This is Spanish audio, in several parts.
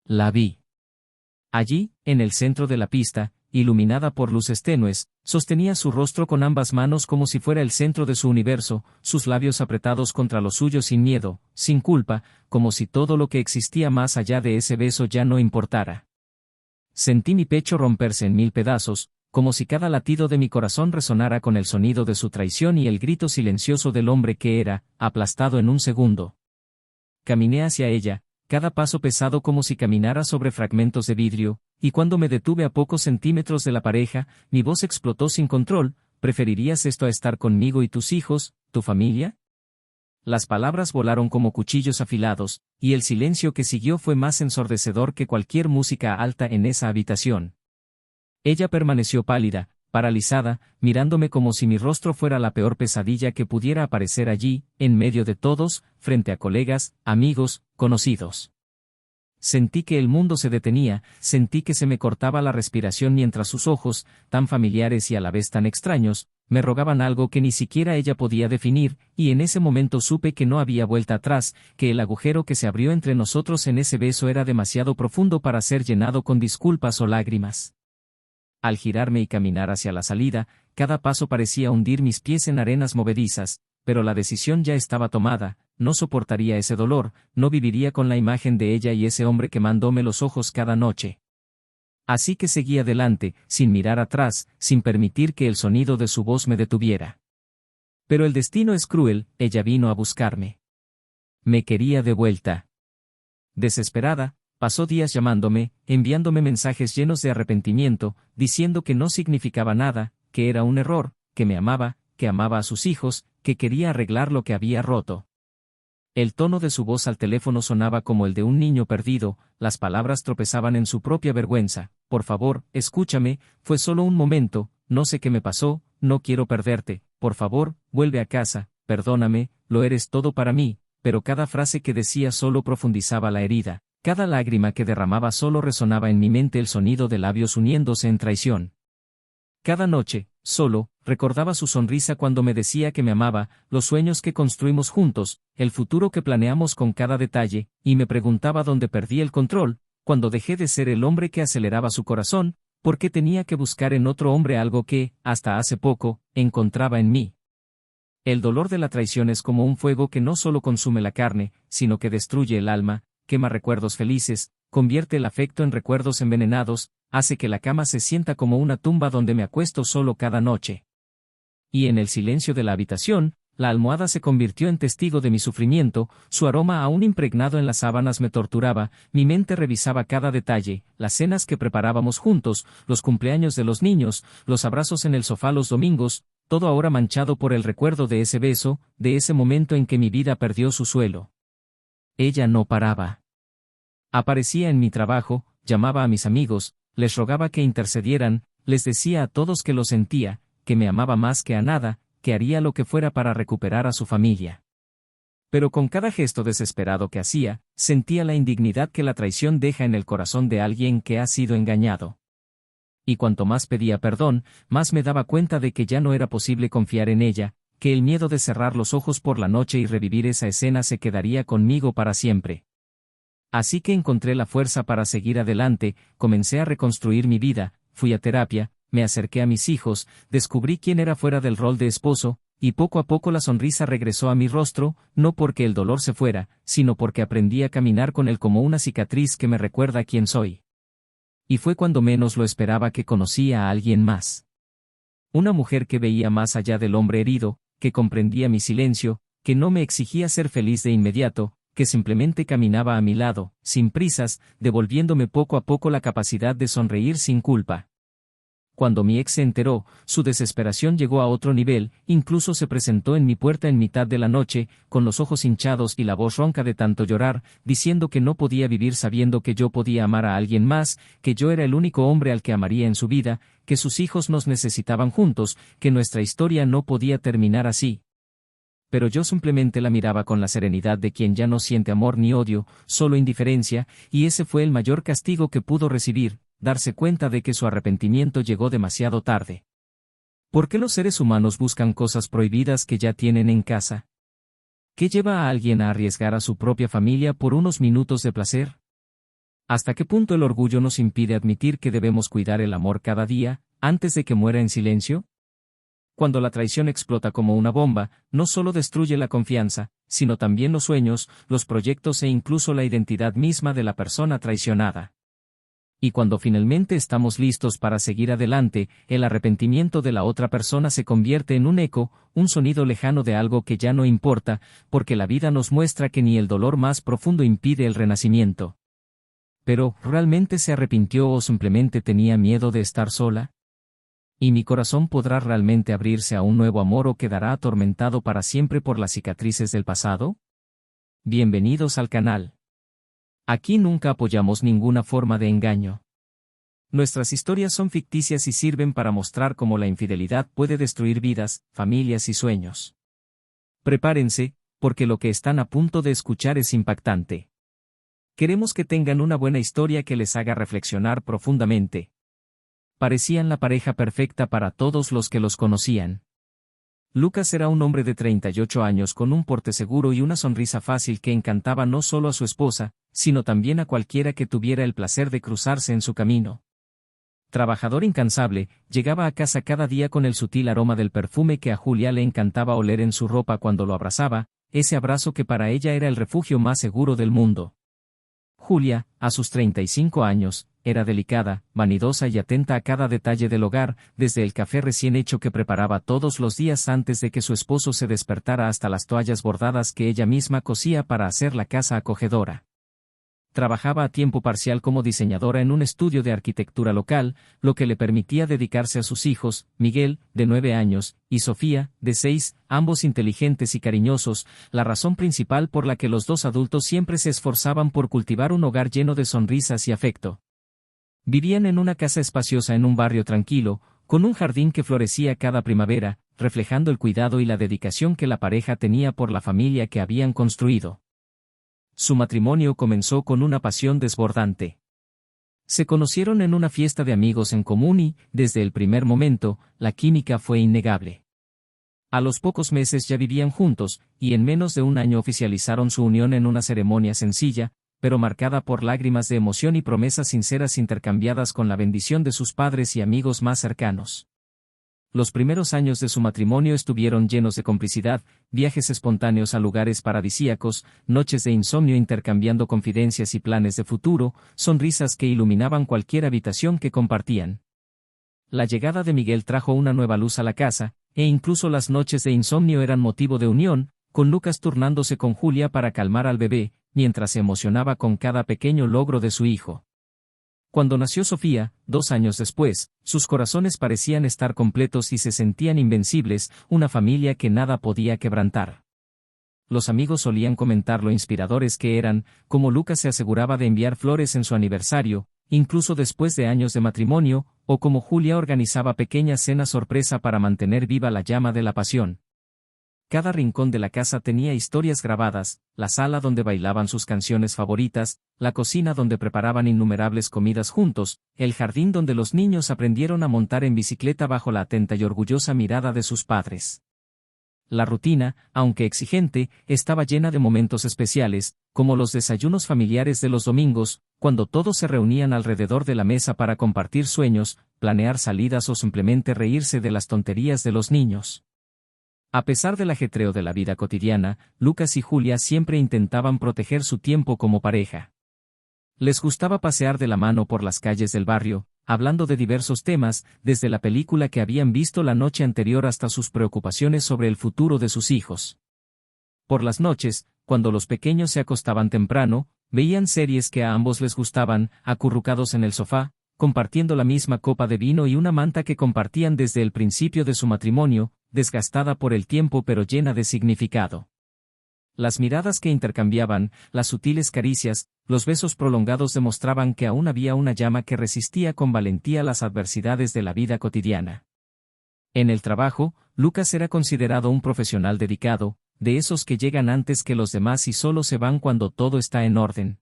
La vi. Allí, en el centro de la pista, iluminada por luces tenues, sostenía su rostro con ambas manos como si fuera el centro de su universo, sus labios apretados contra los suyos sin miedo, sin culpa, como si todo lo que existía más allá de ese beso ya no importara. Sentí mi pecho romperse en mil pedazos, como si cada latido de mi corazón resonara con el sonido de su traición y el grito silencioso del hombre que era, aplastado en un segundo. Caminé hacia ella, cada paso pesado como si caminara sobre fragmentos de vidrio, y cuando me detuve a pocos centímetros de la pareja, mi voz explotó sin control: ¿preferirías esto a estar conmigo y tus hijos, tu familia? Las palabras volaron como cuchillos afilados, y el silencio que siguió fue más ensordecedor que cualquier música alta en esa habitación. Ella permaneció pálida, paralizada, mirándome como si mi rostro fuera la peor pesadilla que pudiera aparecer allí, en medio de todos, frente a colegas, amigos, conocidos. Sentí que el mundo se detenía, sentí que se me cortaba la respiración mientras sus ojos, tan familiares y a la vez tan extraños, me rogaban algo que ni siquiera ella podía definir, y en ese momento supe que no había vuelta atrás, que el agujero que se abrió entre nosotros en ese beso era demasiado profundo para ser llenado con disculpas o lágrimas. Al girarme y caminar hacia la salida, cada paso parecía hundir mis pies en arenas movedizas, pero la decisión ya estaba tomada: no soportaría ese dolor, no viviría con la imagen de ella y ese hombre quemándome los ojos cada noche. Así que seguí adelante, sin mirar atrás, sin permitir que el sonido de su voz me detuviera. Pero el destino es cruel, ella vino a buscarme. Me quería de vuelta. Desesperada, pasó días llamándome, enviándome mensajes llenos de arrepentimiento, diciendo que no significaba nada, que era un error, que me amaba, que amaba a sus hijos, que quería arreglar lo que había roto. El tono de su voz al teléfono sonaba como el de un niño perdido, las palabras tropezaban en su propia vergüenza: por favor, escúchame, fue solo un momento, no sé qué me pasó, no quiero perderte, por favor, vuelve a casa, perdóname, lo eres todo para mí. Pero cada frase que decía solo profundizaba la herida, cada lágrima que derramaba solo resonaba en mi mente el sonido de labios uniéndose en traición. Cada noche, solo, recordaba su sonrisa cuando me decía que me amaba, los sueños que construimos juntos, el futuro que planeamos con cada detalle, y me preguntaba dónde perdí el control, cuando dejé de ser el hombre que aceleraba su corazón, por qué tenía que buscar en otro hombre algo que, hasta hace poco, encontraba en mí. El dolor de la traición es como un fuego que no solo consume la carne, sino que destruye el alma, quema recuerdos felices, convierte el afecto en recuerdos envenenados, hace que la cama se sienta como una tumba donde me acuesto solo cada noche. Y en el silencio de la habitación, la almohada se convirtió en testigo de mi sufrimiento, su aroma aún impregnado en las sábanas me torturaba, mi mente revisaba cada detalle: las cenas que preparábamos juntos, los cumpleaños de los niños, los abrazos en el sofá los domingos, todo ahora manchado por el recuerdo de ese beso, de ese momento en que mi vida perdió su suelo. Ella no paraba. Aparecía en mi trabajo, llamaba a mis amigos, les rogaba que intercedieran, les decía a todos que lo sentía, que me amaba más que a nada, que haría lo que fuera para recuperar a su familia. Pero con cada gesto desesperado que hacía, sentía la indignidad que la traición deja en el corazón de alguien que ha sido engañado. Y cuanto más pedía perdón, más me daba cuenta de que ya no era posible confiar en ella, que el miedo de cerrar los ojos por la noche y revivir esa escena se quedaría conmigo para siempre. Así que encontré la fuerza para seguir adelante, comencé a reconstruir mi vida, fui a terapia, me acerqué a mis hijos, descubrí quién era fuera del rol de esposo, y poco a poco la sonrisa regresó a mi rostro, no porque el dolor se fuera, sino porque aprendí a caminar con él como una cicatriz que me recuerda quién soy. Y fue cuando menos lo esperaba que conocí a alguien más. Una mujer que veía más allá del hombre herido, que comprendía mi silencio, que no me exigía ser feliz de inmediato, que simplemente caminaba a mi lado, sin prisas, devolviéndome poco a poco la capacidad de sonreír sin culpa. Cuando mi ex se enteró, su desesperación llegó a otro nivel, incluso se presentó en mi puerta en mitad de la noche, con los ojos hinchados y la voz ronca de tanto llorar, diciendo que no podía vivir sabiendo que yo podía amar a alguien más, que yo era el único hombre al que amaría en su vida, que sus hijos nos necesitaban juntos, que nuestra historia no podía terminar así. Pero yo simplemente la miraba con la serenidad de quien ya no siente amor ni odio, solo indiferencia, y ese fue el mayor castigo que pudo recibir: darse cuenta de que su arrepentimiento llegó demasiado tarde. ¿Por qué los seres humanos buscan cosas prohibidas que ya tienen en casa? ¿Qué lleva a alguien a arriesgar a su propia familia por unos minutos de placer? ¿Hasta qué punto el orgullo nos impide admitir que debemos cuidar el amor cada día, antes de que muera en silencio? Cuando la traición explota como una bomba, no solo destruye la confianza, sino también los sueños, los proyectos e incluso la identidad misma de la persona traicionada. Y cuando finalmente estamos listos para seguir adelante, el arrepentimiento de la otra persona se convierte en un eco, un sonido lejano de algo que ya no importa, porque la vida nos muestra que ni el dolor más profundo impide el renacimiento. Pero, ¿realmente se arrepintió o simplemente tenía miedo de estar sola? ¿Y mi corazón podrá realmente abrirse a un nuevo amor o quedará atormentado para siempre por las cicatrices del pasado? Bienvenidos al canal. Aquí nunca apoyamos ninguna forma de engaño. Nuestras historias son ficticias y sirven para mostrar cómo la infidelidad puede destruir vidas, familias y sueños. Prepárense, porque lo que están a punto de escuchar es impactante. Queremos que tengan una buena historia que les haga reflexionar profundamente. Parecían la pareja perfecta para todos los que los conocían. Lucas era un hombre de 38 años con un porte seguro y una sonrisa fácil que encantaba no solo a su esposa, sino también a cualquiera que tuviera el placer de cruzarse en su camino. Trabajador incansable, llegaba a casa cada día con el sutil aroma del perfume que a Julia le encantaba oler en su ropa cuando lo abrazaba, ese abrazo que para ella era el refugio más seguro del mundo. Julia, a sus 35 años, era delicada, vanidosa y atenta a cada detalle del hogar, desde el café recién hecho que preparaba todos los días antes de que su esposo se despertara hasta las toallas bordadas que ella misma cosía para hacer la casa acogedora. Trabajaba a tiempo parcial como diseñadora en un estudio de arquitectura local, lo que le permitía dedicarse a sus hijos, Miguel, de 9 años, y Sofía, de 6, ambos inteligentes y cariñosos, la razón principal por la que los dos adultos siempre se esforzaban por cultivar un hogar lleno de sonrisas y afecto. Vivían en una casa espaciosa en un barrio tranquilo, con un jardín que florecía cada primavera, reflejando el cuidado y la dedicación que la pareja tenía por la familia que habían construido. Su matrimonio comenzó con una pasión desbordante. Se conocieron en una fiesta de amigos en común y, desde el primer momento, la química fue innegable. A los pocos meses ya vivían juntos, y en menos de un año oficializaron su unión en una ceremonia sencilla, pero marcada por lágrimas de emoción y promesas sinceras intercambiadas con la bendición de sus padres y amigos más cercanos. Los primeros años de su matrimonio estuvieron llenos de complicidad, viajes espontáneos a lugares paradisíacos, noches de insomnio intercambiando confidencias y planes de futuro, sonrisas que iluminaban cualquier habitación que compartían. La llegada de Miguel trajo una nueva luz a la casa, e incluso las noches de insomnio eran motivo de unión, con Lucas turnándose con Julia para calmar al bebé, mientras se emocionaba con cada pequeño logro de su hijo. Cuando nació Sofía, 2 años después, sus corazones parecían estar completos y se sentían invencibles, una familia que nada podía quebrantar. Los amigos solían comentar lo inspiradores que eran, como Lucas se aseguraba de enviar flores en su aniversario, incluso después de años de matrimonio, o como Julia organizaba pequeñas cenas sorpresa para mantener viva la llama de la pasión. Cada rincón de la casa tenía historias grabadas, la sala donde bailaban sus canciones favoritas, la cocina donde preparaban innumerables comidas juntos, el jardín donde los niños aprendieron a montar en bicicleta bajo la atenta y orgullosa mirada de sus padres. La rutina, aunque exigente, estaba llena de momentos especiales, como los desayunos familiares de los domingos, cuando todos se reunían alrededor de la mesa para compartir sueños, planear salidas o simplemente reírse de las tonterías de los niños. A pesar del ajetreo de la vida cotidiana, Lucas y Julia siempre intentaban proteger su tiempo como pareja. Les gustaba pasear de la mano por las calles del barrio, hablando de diversos temas, desde la película que habían visto la noche anterior hasta sus preocupaciones sobre el futuro de sus hijos. Por las noches, cuando los pequeños se acostaban temprano, veían series que a ambos les gustaban, acurrucados en el sofá, compartiendo la misma copa de vino y una manta que compartían desde el principio de su matrimonio, desgastada por el tiempo pero llena de significado. Las miradas que intercambiaban, las sutiles caricias, los besos prolongados demostraban que aún había una llama que resistía con valentía las adversidades de la vida cotidiana. En el trabajo, Lucas era considerado un profesional dedicado, de esos que llegan antes que los demás y solo se van cuando todo está en orden.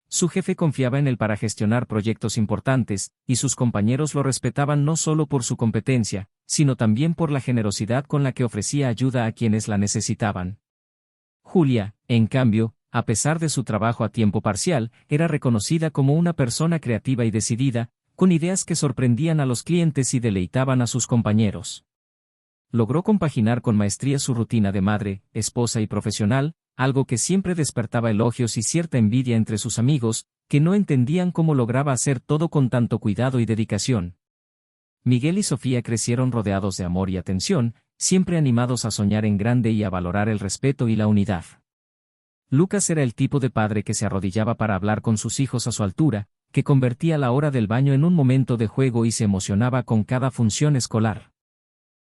Su jefe confiaba en él para gestionar proyectos importantes, y sus compañeros lo respetaban no solo por su competencia, sino también por la generosidad con la que ofrecía ayuda a quienes la necesitaban. Julia, en cambio, a pesar de su trabajo a tiempo parcial, era reconocida como una persona creativa y decidida, con ideas que sorprendían a los clientes y deleitaban a sus compañeros. Logró compaginar con maestría su rutina de madre, esposa y profesional, algo que siempre despertaba elogios y cierta envidia entre sus amigos, que no entendían cómo lograba hacer todo con tanto cuidado y dedicación. Miguel y Sofía crecieron rodeados de amor y atención, siempre animados a soñar en grande y a valorar el respeto y la unidad. Lucas era el tipo de padre que se arrodillaba para hablar con sus hijos a su altura, que convertía la hora del baño en un momento de juego y se emocionaba con cada función escolar.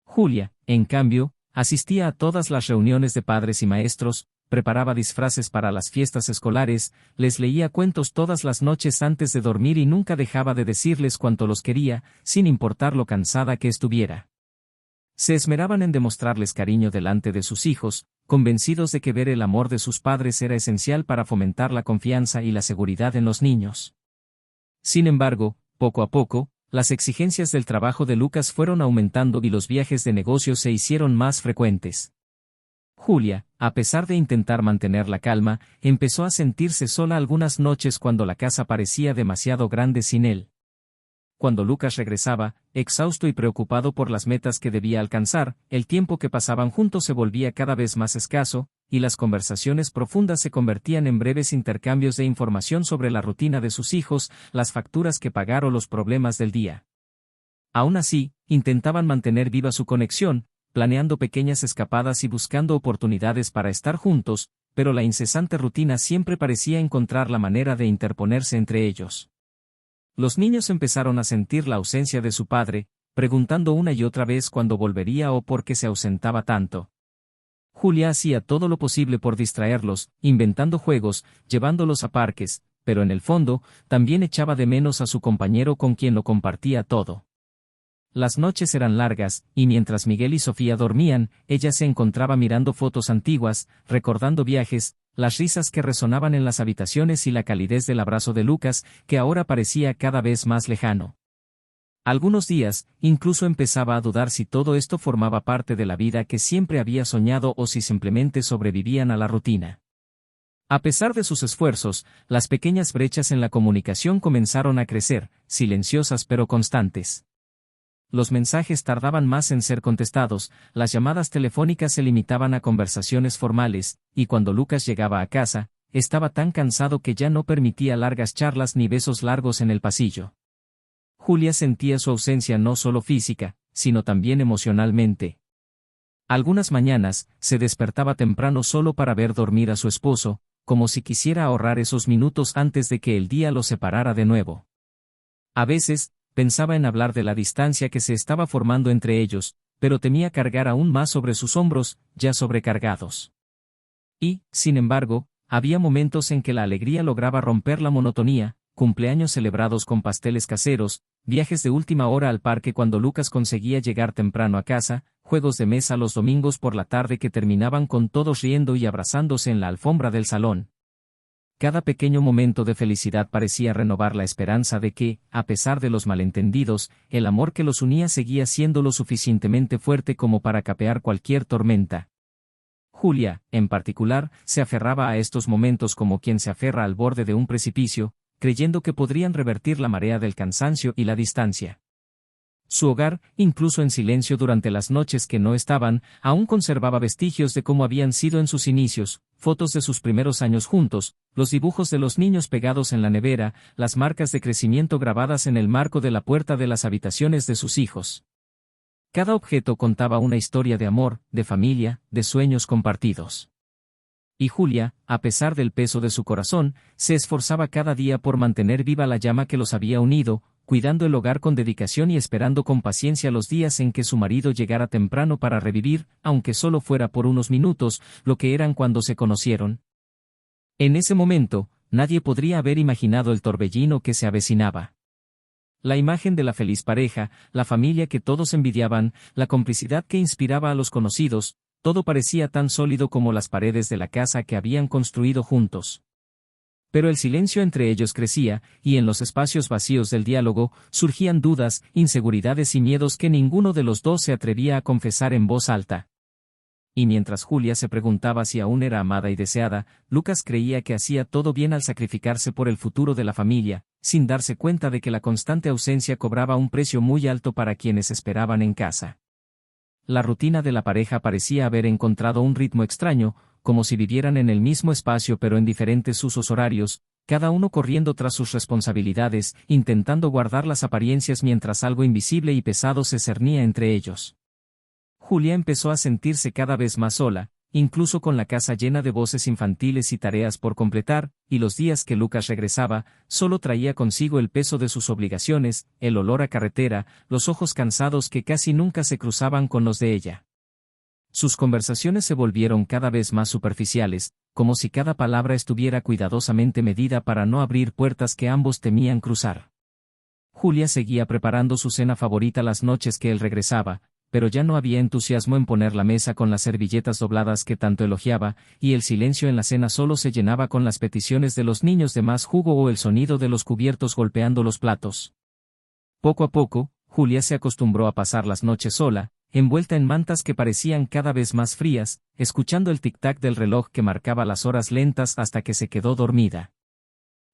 Julia, en cambio, asistía a todas las reuniones de padres y maestros, preparaba disfraces para las fiestas escolares, les leía cuentos todas las noches antes de dormir y nunca dejaba de decirles cuánto los quería, sin importar lo cansada que estuviera. Se esmeraban en demostrarles cariño delante de sus hijos, convencidos de que ver el amor de sus padres era esencial para fomentar la confianza y la seguridad en los niños. Sin embargo, poco a poco, las exigencias del trabajo de Lucas fueron aumentando y los viajes de negocios se hicieron más frecuentes. Julia, a pesar de intentar mantener la calma, empezó a sentirse sola algunas noches cuando la casa parecía demasiado grande sin él. Cuando Lucas regresaba, exhausto y preocupado por las metas que debía alcanzar, el tiempo que pasaban juntos se volvía cada vez más escaso, y las conversaciones profundas se convertían en breves intercambios de información sobre la rutina de sus hijos, las facturas que pagar o los problemas del día. Aún así, intentaban mantener viva su conexión, planeando pequeñas escapadas y buscando oportunidades para estar juntos, pero la incesante rutina siempre parecía encontrar la manera de interponerse entre ellos. Los niños empezaron a sentir la ausencia de su padre, preguntando una y otra vez cuándo volvería o por qué se ausentaba tanto. Julia hacía todo lo posible por distraerlos, inventando juegos, llevándolos a parques, pero en el fondo, también echaba de menos a su compañero con quien lo compartía todo. Las noches eran largas, y mientras Miguel y Sofía dormían, ella se encontraba mirando fotos antiguas, recordando viajes, las risas que resonaban en las habitaciones y la calidez del abrazo de Lucas, que ahora parecía cada vez más lejano. Algunos días, incluso empezaba a dudar si todo esto formaba parte de la vida que siempre había soñado o si simplemente sobrevivían a la rutina. A pesar de sus esfuerzos, las pequeñas brechas en la comunicación comenzaron a crecer, silenciosas pero constantes. Los mensajes tardaban más en ser contestados, las llamadas telefónicas se limitaban a conversaciones formales, y cuando Lucas llegaba a casa, estaba tan cansado que ya no permitía largas charlas ni besos largos en el pasillo. Julia sentía su ausencia no solo física, sino también emocionalmente. Algunas mañanas, se despertaba temprano solo para ver dormir a su esposo, como si quisiera ahorrar esos minutos antes de que el día los separara de nuevo. A veces, pensaba en hablar de la distancia que se estaba formando entre ellos, pero temía cargar aún más sobre sus hombros, ya sobrecargados. Y, sin embargo, había momentos en que la alegría lograba romper la monotonía, cumpleaños celebrados con pasteles caseros, viajes de última hora al parque cuando Lucas conseguía llegar temprano a casa, juegos de mesa los domingos por la tarde que terminaban con todos riendo y abrazándose en la alfombra del salón. Cada pequeño momento de felicidad parecía renovar la esperanza de que, a pesar de los malentendidos, el amor que los unía seguía siendo lo suficientemente fuerte como para capear cualquier tormenta. Julia, en particular, se aferraba a estos momentos como quien se aferra al borde de un precipicio, creyendo que podrían revertir la marea del cansancio y la distancia. Su hogar, incluso en silencio durante las noches que no estaban, aún conservaba vestigios de cómo habían sido en sus inicios, fotos de sus primeros años juntos, los dibujos de los niños pegados en la nevera, las marcas de crecimiento grabadas en el marco de la puerta de las habitaciones de sus hijos. Cada objeto contaba una historia de amor, de familia, de sueños compartidos. Y Julia, a pesar del peso de su corazón, se esforzaba cada día por mantener viva la llama que los había unido, cuidando el hogar con dedicación y esperando con paciencia los días en que su marido llegara temprano para revivir, aunque solo fuera por unos minutos, lo que eran cuando se conocieron. En ese momento, nadie podría haber imaginado el torbellino que se avecinaba. La imagen de la feliz pareja, la familia que todos envidiaban, la complicidad que inspiraba a los conocidos, todo parecía tan sólido como las paredes de la casa que habían construido juntos. Pero el silencio entre ellos crecía, y en los espacios vacíos del diálogo, surgían dudas, inseguridades y miedos que ninguno de los dos se atrevía a confesar en voz alta. Y mientras Julia se preguntaba si aún era amada y deseada, Lucas creía que hacía todo bien al sacrificarse por el futuro de la familia, sin darse cuenta de que la constante ausencia cobraba un precio muy alto para quienes esperaban en casa. La rutina de la pareja parecía haber encontrado un ritmo extraño, como si vivieran en el mismo espacio pero en diferentes usos horarios, cada uno corriendo tras sus responsabilidades, intentando guardar las apariencias mientras algo invisible y pesado se cernía entre ellos. Julia empezó a sentirse cada vez más sola, incluso con la casa llena de voces infantiles y tareas por completar, y los días que Lucas regresaba, solo traía consigo el peso de sus obligaciones, el olor a carretera, los ojos cansados que casi nunca se cruzaban con los de ella. Sus conversaciones se volvieron cada vez más superficiales, como si cada palabra estuviera cuidadosamente medida para no abrir puertas que ambos temían cruzar. Julia seguía preparando su cena favorita las noches que él regresaba, pero ya no había entusiasmo en poner la mesa con las servilletas dobladas que tanto elogiaba, y el silencio en la cena solo se llenaba con las peticiones de los niños de más jugo o el sonido de los cubiertos golpeando los platos. Poco a poco, Julia se acostumbró a pasar las noches sola, envuelta en mantas que parecían cada vez más frías, escuchando el tic-tac del reloj que marcaba las horas lentas hasta que se quedó dormida.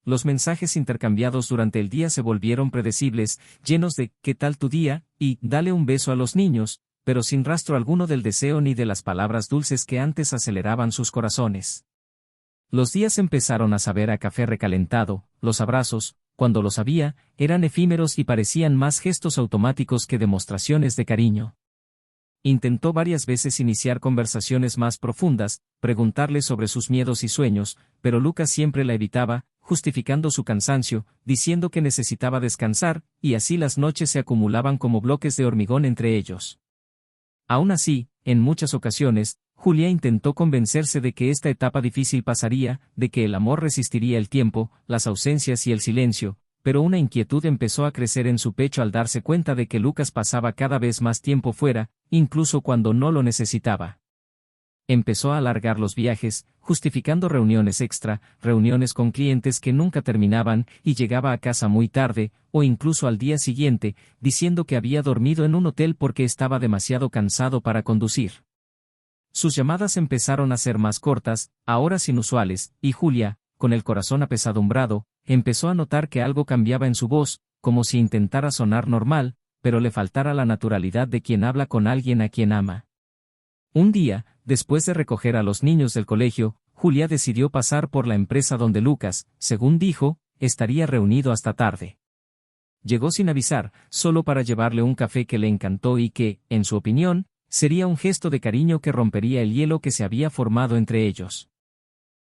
Los mensajes intercambiados durante el día se volvieron predecibles, llenos de «¿Qué tal tu día?» y «Dale un beso a los niños», pero sin rastro alguno del deseo ni de las palabras dulces que antes aceleraban sus corazones. Los días empezaron a saber a café recalentado, los abrazos, cuando los había, eran efímeros y parecían más gestos automáticos que demostraciones de cariño. Intentó varias veces iniciar conversaciones más profundas, preguntarle sobre sus miedos y sueños, pero Lucas siempre la evitaba, justificando su cansancio, diciendo que necesitaba descansar, y así las noches se acumulaban como bloques de hormigón entre ellos. Aún así, en muchas ocasiones, Julia intentó convencerse de que esta etapa difícil pasaría, de que el amor resistiría el tiempo, las ausencias y el silencio, pero una inquietud empezó a crecer en su pecho al darse cuenta de que Lucas pasaba cada vez más tiempo fuera, incluso cuando no lo necesitaba. Empezó a alargar los viajes, justificando reuniones extra, reuniones con clientes que nunca terminaban, y llegaba a casa muy tarde, o incluso al día siguiente, diciendo que había dormido en un hotel porque estaba demasiado cansado para conducir. Sus llamadas empezaron a ser más cortas, a horas inusuales, y Julia, con el corazón apesadumbrado, empezó a notar que algo cambiaba en su voz, como si intentara sonar normal, pero le faltara la naturalidad de quien habla con alguien a quien ama. Un día, después de recoger a los niños del colegio, Julia decidió pasar por la empresa donde Lucas, según dijo, estaría reunido hasta tarde. Llegó sin avisar, solo para llevarle un café que le encantó y que, en su opinión, sería un gesto de cariño que rompería el hielo que se había formado entre ellos.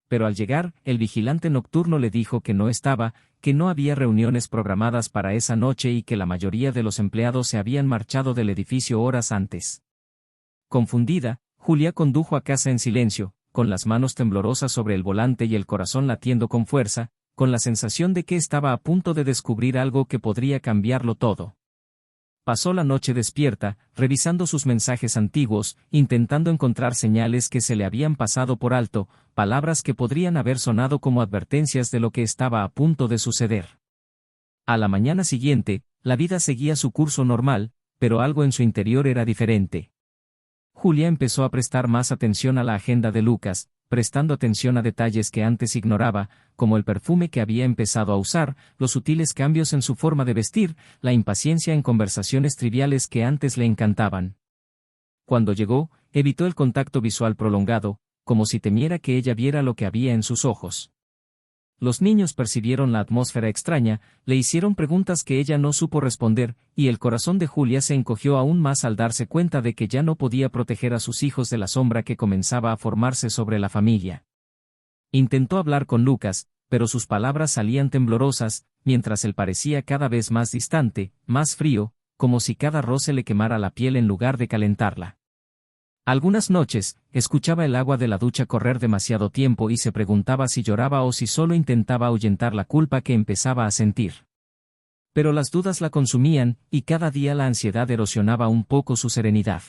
Pero al llegar, el vigilante nocturno le dijo que no estaba, que no había reuniones programadas para esa noche y que la mayoría de los empleados se habían marchado del edificio horas antes. Confundida, Julia condujo a casa en silencio, con las manos temblorosas sobre el volante y el corazón latiendo con fuerza, con la sensación de que estaba a punto de descubrir algo que podría cambiarlo todo. Pasó la noche despierta, revisando sus mensajes antiguos, intentando encontrar señales que se le habían pasado por alto, palabras que podrían haber sonado como advertencias de lo que estaba a punto de suceder. A la mañana siguiente, la vida seguía su curso normal, pero algo en su interior era diferente. Julia empezó a prestar más atención a la agenda de Lucas, prestando atención a detalles que antes ignoraba, como el perfume que había empezado a usar, los sutiles cambios en su forma de vestir, la impaciencia en conversaciones triviales que antes le encantaban. Cuando llegó, evitó el contacto visual prolongado, como si temiera que ella viera lo que había en sus ojos. Los niños percibieron la atmósfera extraña, le hicieron preguntas que ella no supo responder, y el corazón de Julia se encogió aún más al darse cuenta de que ya no podía proteger a sus hijos de la sombra que comenzaba a formarse sobre la familia. Intentó hablar con Lucas, pero sus palabras salían temblorosas, mientras él parecía cada vez más distante, más frío, como si cada roce le quemara la piel en lugar de calentarla. Algunas noches, escuchaba el agua de la ducha correr demasiado tiempo y se preguntaba si lloraba o si solo intentaba ahuyentar la culpa que empezaba a sentir. Pero las dudas la consumían, y cada día la ansiedad erosionaba un poco su serenidad.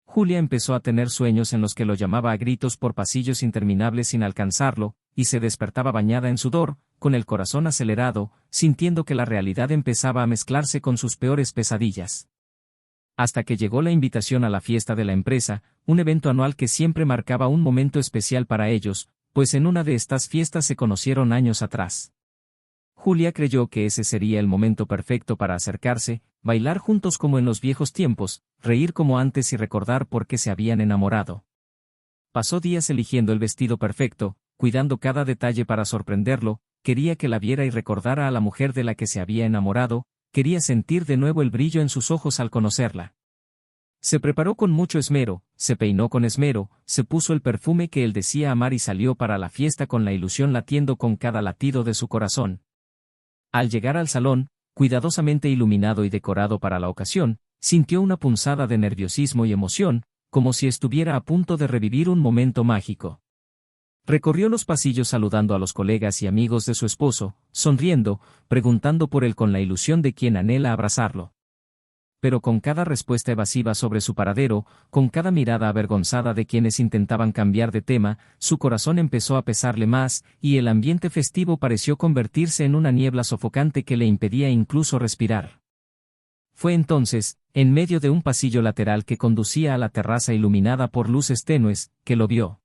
Julia empezó a tener sueños en los que lo llamaba a gritos por pasillos interminables sin alcanzarlo, y se despertaba bañada en sudor, con el corazón acelerado, sintiendo que la realidad empezaba a mezclarse con sus peores pesadillas. Hasta que llegó la invitación a la fiesta de la empresa, un evento anual que siempre marcaba un momento especial para ellos, pues en una de estas fiestas se conocieron años atrás. Julia creyó que ese sería el momento perfecto para acercarse, bailar juntos como en los viejos tiempos, reír como antes y recordar por qué se habían enamorado. Pasó días eligiendo el vestido perfecto, cuidando cada detalle para sorprenderlo, quería que la viera y recordara a la mujer de la que se había enamorado, quería sentir de nuevo el brillo en sus ojos al conocerla. Se preparó con mucho esmero, se peinó con esmero, se puso el perfume que él decía amar y salió para la fiesta con la ilusión latiendo con cada latido de su corazón. Al llegar al salón, cuidadosamente iluminado y decorado para la ocasión, sintió una punzada de nerviosismo y emoción, como si estuviera a punto de revivir un momento mágico. Recorrió los pasillos saludando a los colegas y amigos de su esposo, sonriendo, preguntando por él con la ilusión de quien anhela abrazarlo. Pero con cada respuesta evasiva sobre su paradero, con cada mirada avergonzada de quienes intentaban cambiar de tema, su corazón empezó a pesarle más, y el ambiente festivo pareció convertirse en una niebla sofocante que le impedía incluso respirar. Fue entonces, en medio de un pasillo lateral que conducía a la terraza iluminada por luces tenues, que lo vio.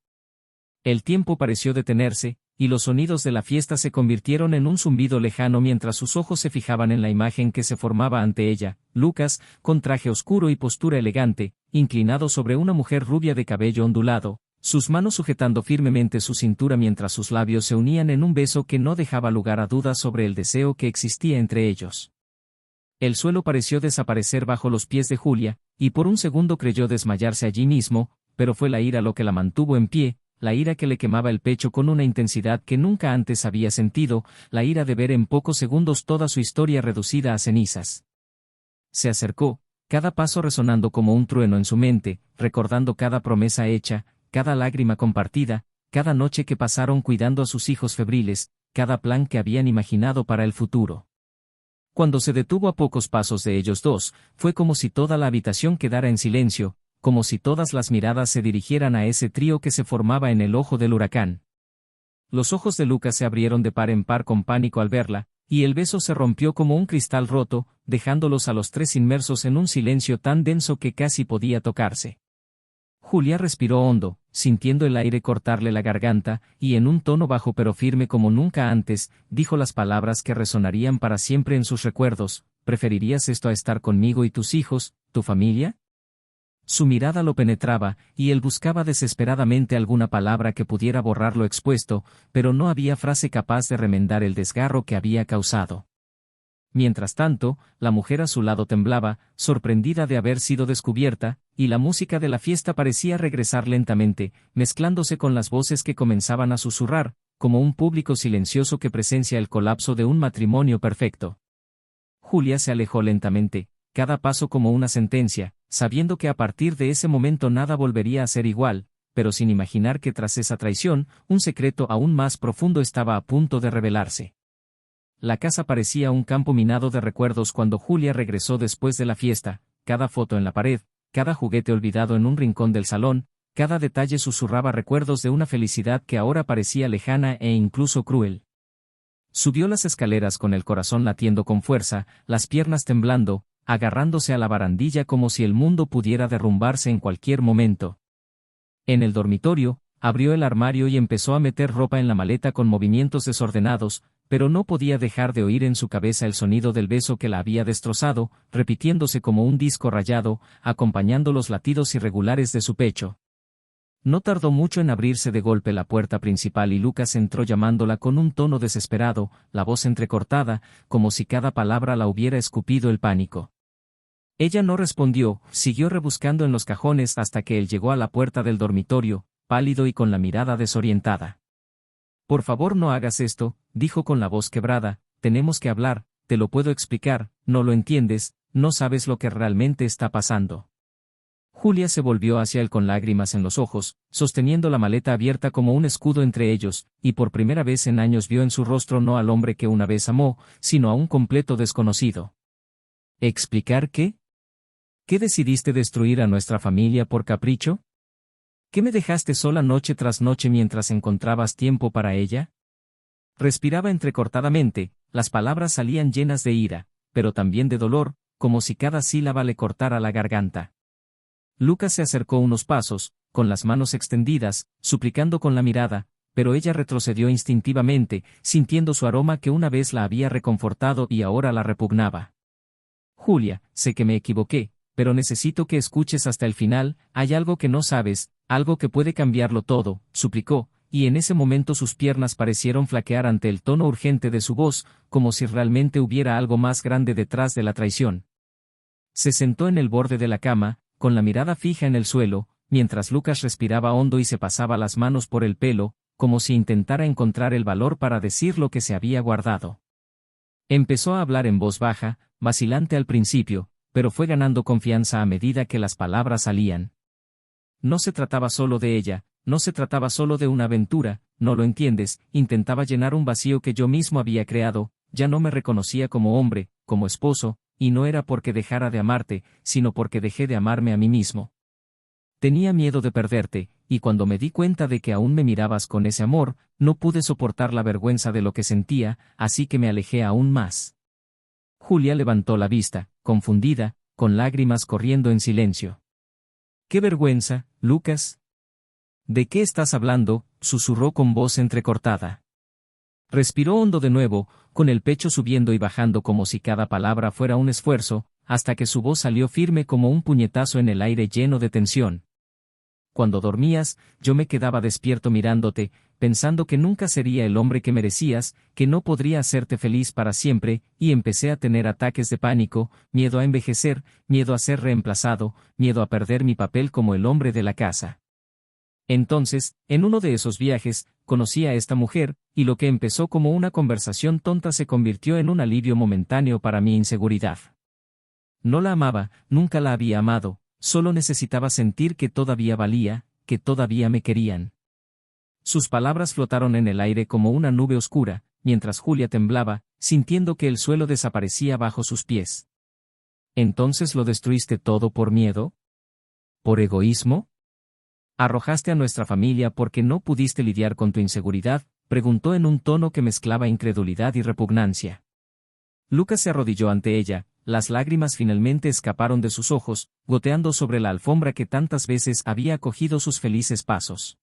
El tiempo pareció detenerse, y los sonidos de la fiesta se convirtieron en un zumbido lejano mientras sus ojos se fijaban en la imagen que se formaba ante ella, Lucas, con traje oscuro y postura elegante, inclinado sobre una mujer rubia de cabello ondulado, sus manos sujetando firmemente su cintura mientras sus labios se unían en un beso que no dejaba lugar a dudas sobre el deseo que existía entre ellos. El suelo pareció desaparecer bajo los pies de Julia, y por un segundo creyó desmayarse allí mismo, pero fue la ira lo que la mantuvo en pie, la ira que le quemaba el pecho con una intensidad que nunca antes había sentido, la ira de ver en pocos segundos toda su historia reducida a cenizas. Se acercó, cada paso resonando como un trueno en su mente, recordando cada promesa hecha, cada lágrima compartida, cada noche que pasaron cuidando a sus hijos febriles, cada plan que habían imaginado para el futuro. Cuando se detuvo a pocos pasos de ellos dos, fue como si toda la habitación quedara en silencio, como si todas las miradas se dirigieran a ese trío que se formaba en el ojo del huracán. Los ojos de Lucas se abrieron de par en par con pánico al verla, y el beso se rompió como un cristal roto, dejándolos a los tres inmersos en un silencio tan denso que casi podía tocarse. Julia respiró hondo, sintiendo el aire cortarle la garganta, y en un tono bajo pero firme como nunca antes, dijo las palabras que resonarían para siempre en sus recuerdos: ¿preferirías esto a estar conmigo y tus hijos, tu familia? Su mirada lo penetraba, y él buscaba desesperadamente alguna palabra que pudiera borrar lo expuesto, pero no había frase capaz de remendar el desgarro que había causado. Mientras tanto, la mujer a su lado temblaba, sorprendida de haber sido descubierta, y la música de la fiesta parecía regresar lentamente, mezclándose con las voces que comenzaban a susurrar, como un público silencioso que presencia el colapso de un matrimonio perfecto. Julia se alejó lentamente, cada paso como una sentencia, sabiendo que a partir de ese momento nada volvería a ser igual, pero sin imaginar que tras esa traición, un secreto aún más profundo estaba a punto de revelarse. La casa parecía un campo minado de recuerdos cuando Julia regresó después de la fiesta, cada foto en la pared, cada juguete olvidado en un rincón del salón, cada detalle susurraba recuerdos de una felicidad que ahora parecía lejana e incluso cruel. Subió las escaleras con el corazón latiendo con fuerza, las piernas temblando, agarrándose a la barandilla como si el mundo pudiera derrumbarse en cualquier momento. En el dormitorio, abrió el armario y empezó a meter ropa en la maleta con movimientos desordenados, pero no podía dejar de oír en su cabeza el sonido del beso que la había destrozado, repitiéndose como un disco rayado, acompañando los latidos irregulares de su pecho. No tardó mucho en abrirse de golpe la puerta principal y Lucas entró llamándola con un tono desesperado, la voz entrecortada, como si cada palabra la hubiera escupido el pánico. Ella no respondió, siguió rebuscando en los cajones hasta que él llegó a la puerta del dormitorio, pálido y con la mirada desorientada. «Por favor no hagas esto», dijo con la voz quebrada, «tenemos que hablar, te lo puedo explicar, no lo entiendes, no sabes lo que realmente está pasando». Julia se volvió hacia él con lágrimas en los ojos, sosteniendo la maleta abierta como un escudo entre ellos, y por primera vez en años vio en su rostro no al hombre que una vez amó, sino a un completo desconocido. ¿Explicar qué? ¿Qué decidiste destruir a nuestra familia por capricho? ¿Qué me dejaste sola noche tras noche mientras encontrabas tiempo para ella? Respiraba entrecortadamente, las palabras salían llenas de ira, pero también de dolor, como si cada sílaba le cortara la garganta. Lucas se acercó unos pasos, con las manos extendidas, suplicando con la mirada, pero ella retrocedió instintivamente, sintiendo su aroma que una vez la había reconfortado y ahora la repugnaba. Julia, sé que me equivoqué, pero necesito que escuches hasta el final, hay algo que no sabes, algo que puede cambiarlo todo, suplicó, y en ese momento sus piernas parecieron flaquear ante el tono urgente de su voz, como si realmente hubiera algo más grande detrás de la traición. Se sentó en el borde de la cama, con la mirada fija en el suelo, mientras Lucas respiraba hondo y se pasaba las manos por el pelo, como si intentara encontrar el valor para decir lo que se había guardado. Empezó a hablar en voz baja, vacilante al principio, pero fue ganando confianza a medida que las palabras salían. No se trataba solo de ella, no se trataba solo de una aventura, no lo entiendes, intentaba llenar un vacío que yo mismo había creado, ya no me reconocía como hombre, como esposo, y no era porque dejara de amarte, sino porque dejé de amarme a mí mismo. Tenía miedo de perderte, y cuando me di cuenta de que aún me mirabas con ese amor, no pude soportar la vergüenza de lo que sentía, así que me alejé aún más. Julia levantó la vista, confundida, con lágrimas corriendo en silencio. «¡Qué vergüenza, Lucas!» «¿De qué estás hablando?», susurró con voz entrecortada. Respiró hondo de nuevo, con el pecho subiendo y bajando como si cada palabra fuera un esfuerzo, hasta que su voz salió firme como un puñetazo en el aire lleno de tensión. «Cuando dormías, yo me quedaba despierto mirándote, pensando que nunca sería el hombre que merecías, que no podría hacerte feliz para siempre, y empecé a tener ataques de pánico, miedo a envejecer, miedo a ser reemplazado, miedo a perder mi papel como el hombre de la casa. Entonces, en uno de esos viajes, conocí a esta mujer, y lo que empezó como una conversación tonta se convirtió en un alivio momentáneo para mi inseguridad. No la amaba, nunca la había amado, solo necesitaba sentir que todavía valía, que todavía me querían». Sus palabras flotaron en el aire como una nube oscura, mientras Julia temblaba, sintiendo que el suelo desaparecía bajo sus pies. «¿Entonces lo destruiste todo por miedo? ¿Por egoísmo? ¿Arrojaste a nuestra familia porque no pudiste lidiar con tu inseguridad?», preguntó en un tono que mezclaba incredulidad y repugnancia. Lucas se arrodilló ante ella, las lágrimas finalmente escaparon de sus ojos, goteando sobre la alfombra que tantas veces había acogido sus felices pasos.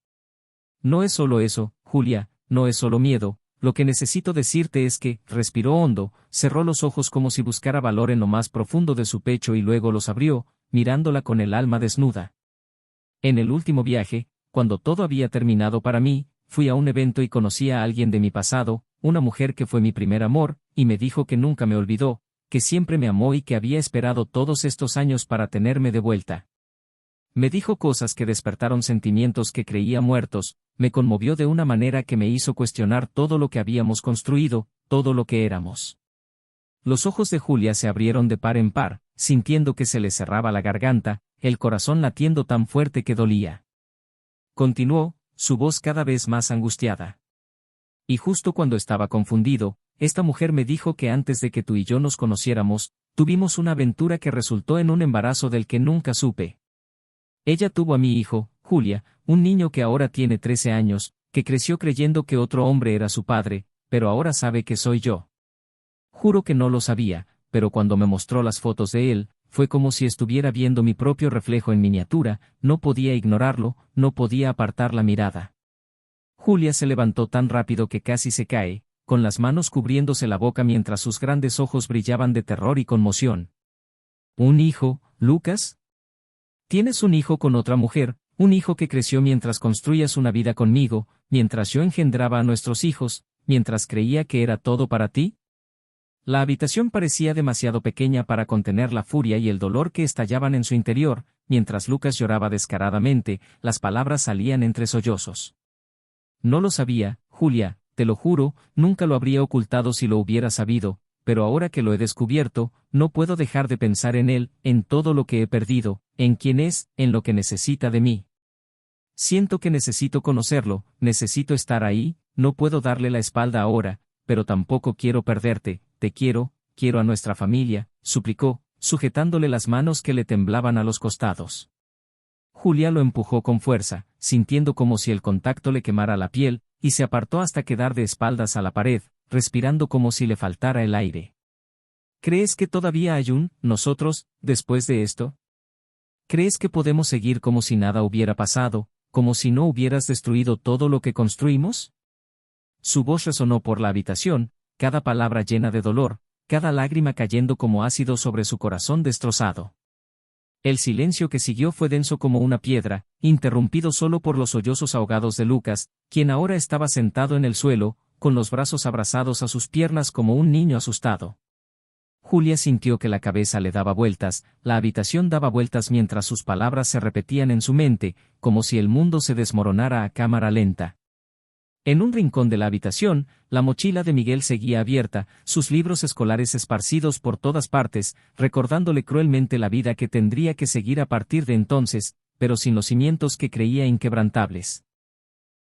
«No es solo eso, Julia, no es solo miedo, lo que necesito decirte es que», respiró hondo, cerró los ojos como si buscara valor en lo más profundo de su pecho y luego los abrió, mirándola con el alma desnuda. «En el último viaje, cuando todo había terminado para mí, fui a un evento y conocí a alguien de mi pasado, una mujer que fue mi primer amor, y me dijo que nunca me olvidó, que siempre me amó y que había esperado todos estos años para tenerme de vuelta. Me dijo cosas que despertaron sentimientos que creía muertos, me conmovió de una manera que me hizo cuestionar todo lo que habíamos construido, todo lo que éramos». Los ojos de Julia se abrieron de par en par, sintiendo que se le cerraba la garganta, el corazón latiendo tan fuerte que dolía. Continuó, su voz cada vez más angustiada. «Y justo cuando estaba confundido, esta mujer me dijo que antes de que tú y yo nos conociéramos, tuvimos una aventura que resultó en un embarazo del que nunca supe. Ella tuvo a mi hijo, Julia, un niño que ahora tiene 13 años, que creció creyendo que otro hombre era su padre, pero ahora sabe que soy yo. Juro que no lo sabía, pero cuando me mostró las fotos de él, fue como si estuviera viendo mi propio reflejo en miniatura, no podía ignorarlo, no podía apartar la mirada». Julia se levantó tan rápido que casi se cae, con las manos cubriéndose la boca mientras sus grandes ojos brillaban de terror y conmoción. «¿Un hijo, Lucas? ¿Tienes un hijo con otra mujer, un hijo que creció mientras construías una vida conmigo, mientras yo engendraba a nuestros hijos, mientras creía que era todo para ti?» La habitación parecía demasiado pequeña para contener la furia y el dolor que estallaban en su interior, mientras Lucas lloraba descaradamente, las palabras salían entre sollozos. «No lo sabía, Julia, te lo juro, nunca lo habría ocultado si lo hubiera sabido, pero ahora que lo he descubierto, no puedo dejar de pensar en él, en todo lo que he perdido, en quién es, en lo que necesita de mí. Siento que necesito conocerlo, necesito estar ahí, no puedo darle la espalda ahora, pero tampoco quiero perderte, te quiero, quiero a nuestra familia», suplicó, sujetándole las manos que le temblaban a los costados. Julia lo empujó con fuerza, sintiendo como si el contacto le quemara la piel, y se apartó hasta quedar de espaldas a la pared, respirando como si le faltara el aire. ¿Crees que todavía hay un nosotros después de esto? ¿Crees que podemos seguir como si nada hubiera pasado, como si no hubieras destruido todo lo que construimos? Su voz resonó por la habitación, cada palabra llena de dolor, cada lágrima cayendo como ácido sobre su corazón destrozado. El silencio que siguió fue denso como una piedra, interrumpido solo por los sollozos ahogados de Lucas, quien ahora estaba sentado en el suelo, con los brazos abrazados a sus piernas como un niño asustado. Julia sintió que la cabeza le daba vueltas, la habitación daba vueltas mientras sus palabras se repetían en su mente, como si el mundo se desmoronara a cámara lenta. En un rincón de la habitación, la mochila de Miguel seguía abierta, sus libros escolares esparcidos por todas partes, recordándole cruelmente la vida que tendría que seguir a partir de entonces, pero sin los cimientos que creía inquebrantables.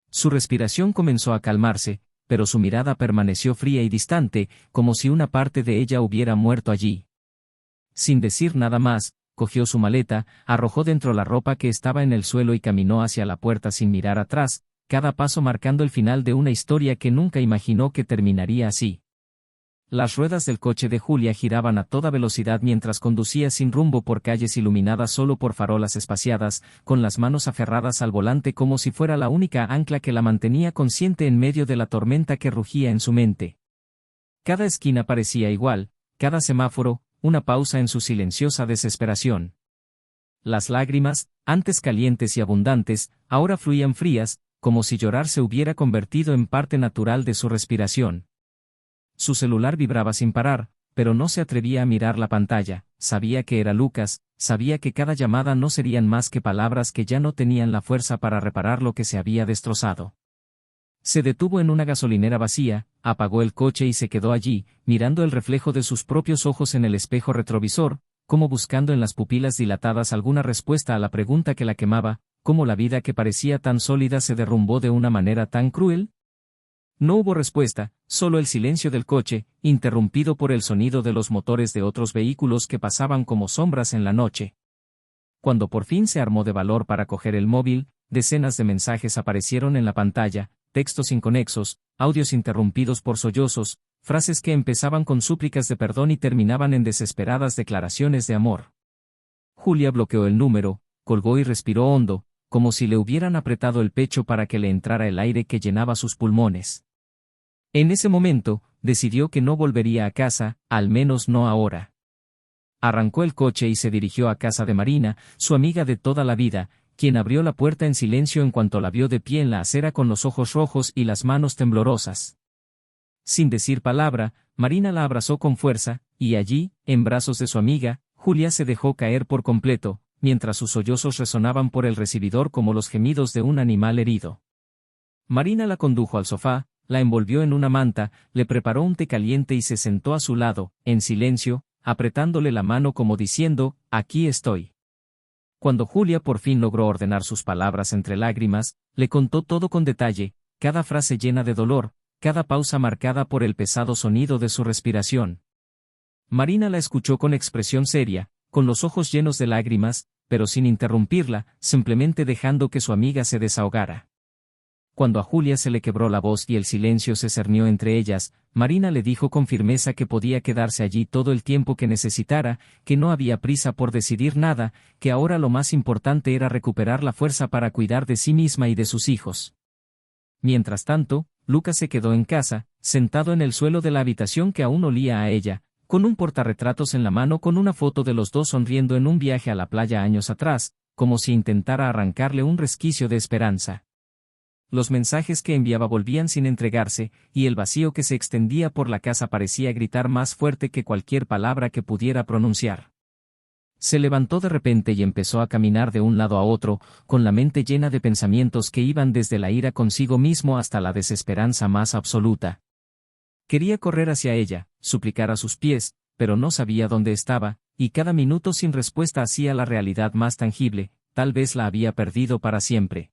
Su respiración comenzó a calmarse, pero su mirada permaneció fría y distante, como si una parte de ella hubiera muerto allí. Sin decir nada más, cogió su maleta, arrojó dentro la ropa que estaba en el suelo y caminó hacia la puerta sin mirar atrás, cada paso marcando el final de una historia que nunca imaginó que terminaría así. Las ruedas del coche de Julia giraban a toda velocidad mientras conducía sin rumbo por calles iluminadas solo por farolas espaciadas, con las manos aferradas al volante como si fuera la única ancla que la mantenía consciente en medio de la tormenta que rugía en su mente. Cada esquina parecía igual, cada semáforo, una pausa en su silenciosa desesperación. Las lágrimas, antes calientes y abundantes, ahora fluían frías, como si llorar se hubiera convertido en parte natural de su respiración. Su celular vibraba sin parar, pero no se atrevía a mirar la pantalla, sabía que era Lucas, sabía que cada llamada no serían más que palabras que ya no tenían la fuerza para reparar lo que se había destrozado. Se detuvo en una gasolinera vacía, apagó el coche y se quedó allí, mirando el reflejo de sus propios ojos en el espejo retrovisor, como buscando en las pupilas dilatadas alguna respuesta a la pregunta que la quemaba, ¿cómo la vida que parecía tan sólida se derrumbó de una manera tan cruel? No hubo respuesta, solo el silencio del coche, interrumpido por el sonido de los motores de otros vehículos que pasaban como sombras en la noche. Cuando por fin se armó de valor para coger el móvil, decenas de mensajes aparecieron en la pantalla, textos inconexos, audios interrumpidos por sollozos, frases que empezaban con súplicas de perdón y terminaban en desesperadas declaraciones de amor. Julia bloqueó el número, colgó y respiró hondo, como si le hubieran apretado el pecho para que le entrara el aire que llenaba sus pulmones. En ese momento, decidió que no volvería a casa, al menos no ahora. Arrancó el coche y se dirigió a casa de Marina, su amiga de toda la vida, quien abrió la puerta en silencio en cuanto la vio de pie en la acera con los ojos rojos y las manos temblorosas. Sin decir palabra, Marina la abrazó con fuerza, y allí, en brazos de su amiga, Julia se dejó caer por completo, mientras sus sollozos resonaban por el recibidor como los gemidos de un animal herido. Marina la condujo al sofá, la envolvió en una manta, le preparó un té caliente y se sentó a su lado, en silencio, apretándole la mano como diciendo, «Aquí estoy». Cuando Julia por fin logró ordenar sus palabras entre lágrimas, le contó todo con detalle, cada frase llena de dolor, cada pausa marcada por el pesado sonido de su respiración. Marina la escuchó con expresión seria, con los ojos llenos de lágrimas, pero sin interrumpirla, simplemente dejando que su amiga se desahogara. Cuando a Julia se le quebró la voz y el silencio se cernió entre ellas, Marina le dijo con firmeza que podía quedarse allí todo el tiempo que necesitara, que no había prisa por decidir nada, que ahora lo más importante era recuperar la fuerza para cuidar de sí misma y de sus hijos. Mientras tanto, Lucas se quedó en casa, sentado en el suelo de la habitación que aún olía a ella, con un portarretratos en la mano con una foto de los dos sonriendo en un viaje a la playa años atrás, como si intentara arrancarle un resquicio de esperanza. Los mensajes que enviaba volvían sin entregarse, y el vacío que se extendía por la casa parecía gritar más fuerte que cualquier palabra que pudiera pronunciar. Se levantó de repente y empezó a caminar de un lado a otro, con la mente llena de pensamientos que iban desde la ira consigo mismo hasta la desesperanza más absoluta. Quería correr hacia ella, suplicar a sus pies, pero no sabía dónde estaba, y cada minuto sin respuesta hacía la realidad más tangible, tal vez la había perdido para siempre.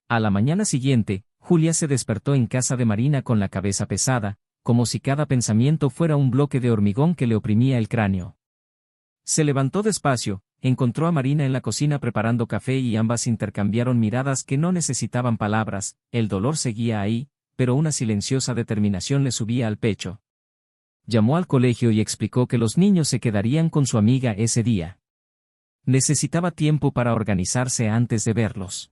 A la mañana siguiente, Julia se despertó en casa de Marina con la cabeza pesada, como si cada pensamiento fuera un bloque de hormigón que le oprimía el cráneo. Se levantó despacio, encontró a Marina en la cocina preparando café y ambas intercambiaron miradas que no necesitaban palabras, el dolor seguía ahí, pero una silenciosa determinación le subía al pecho. Llamó al colegio y explicó que los niños se quedarían con su amiga ese día. Necesitaba tiempo para organizarse antes de verlos.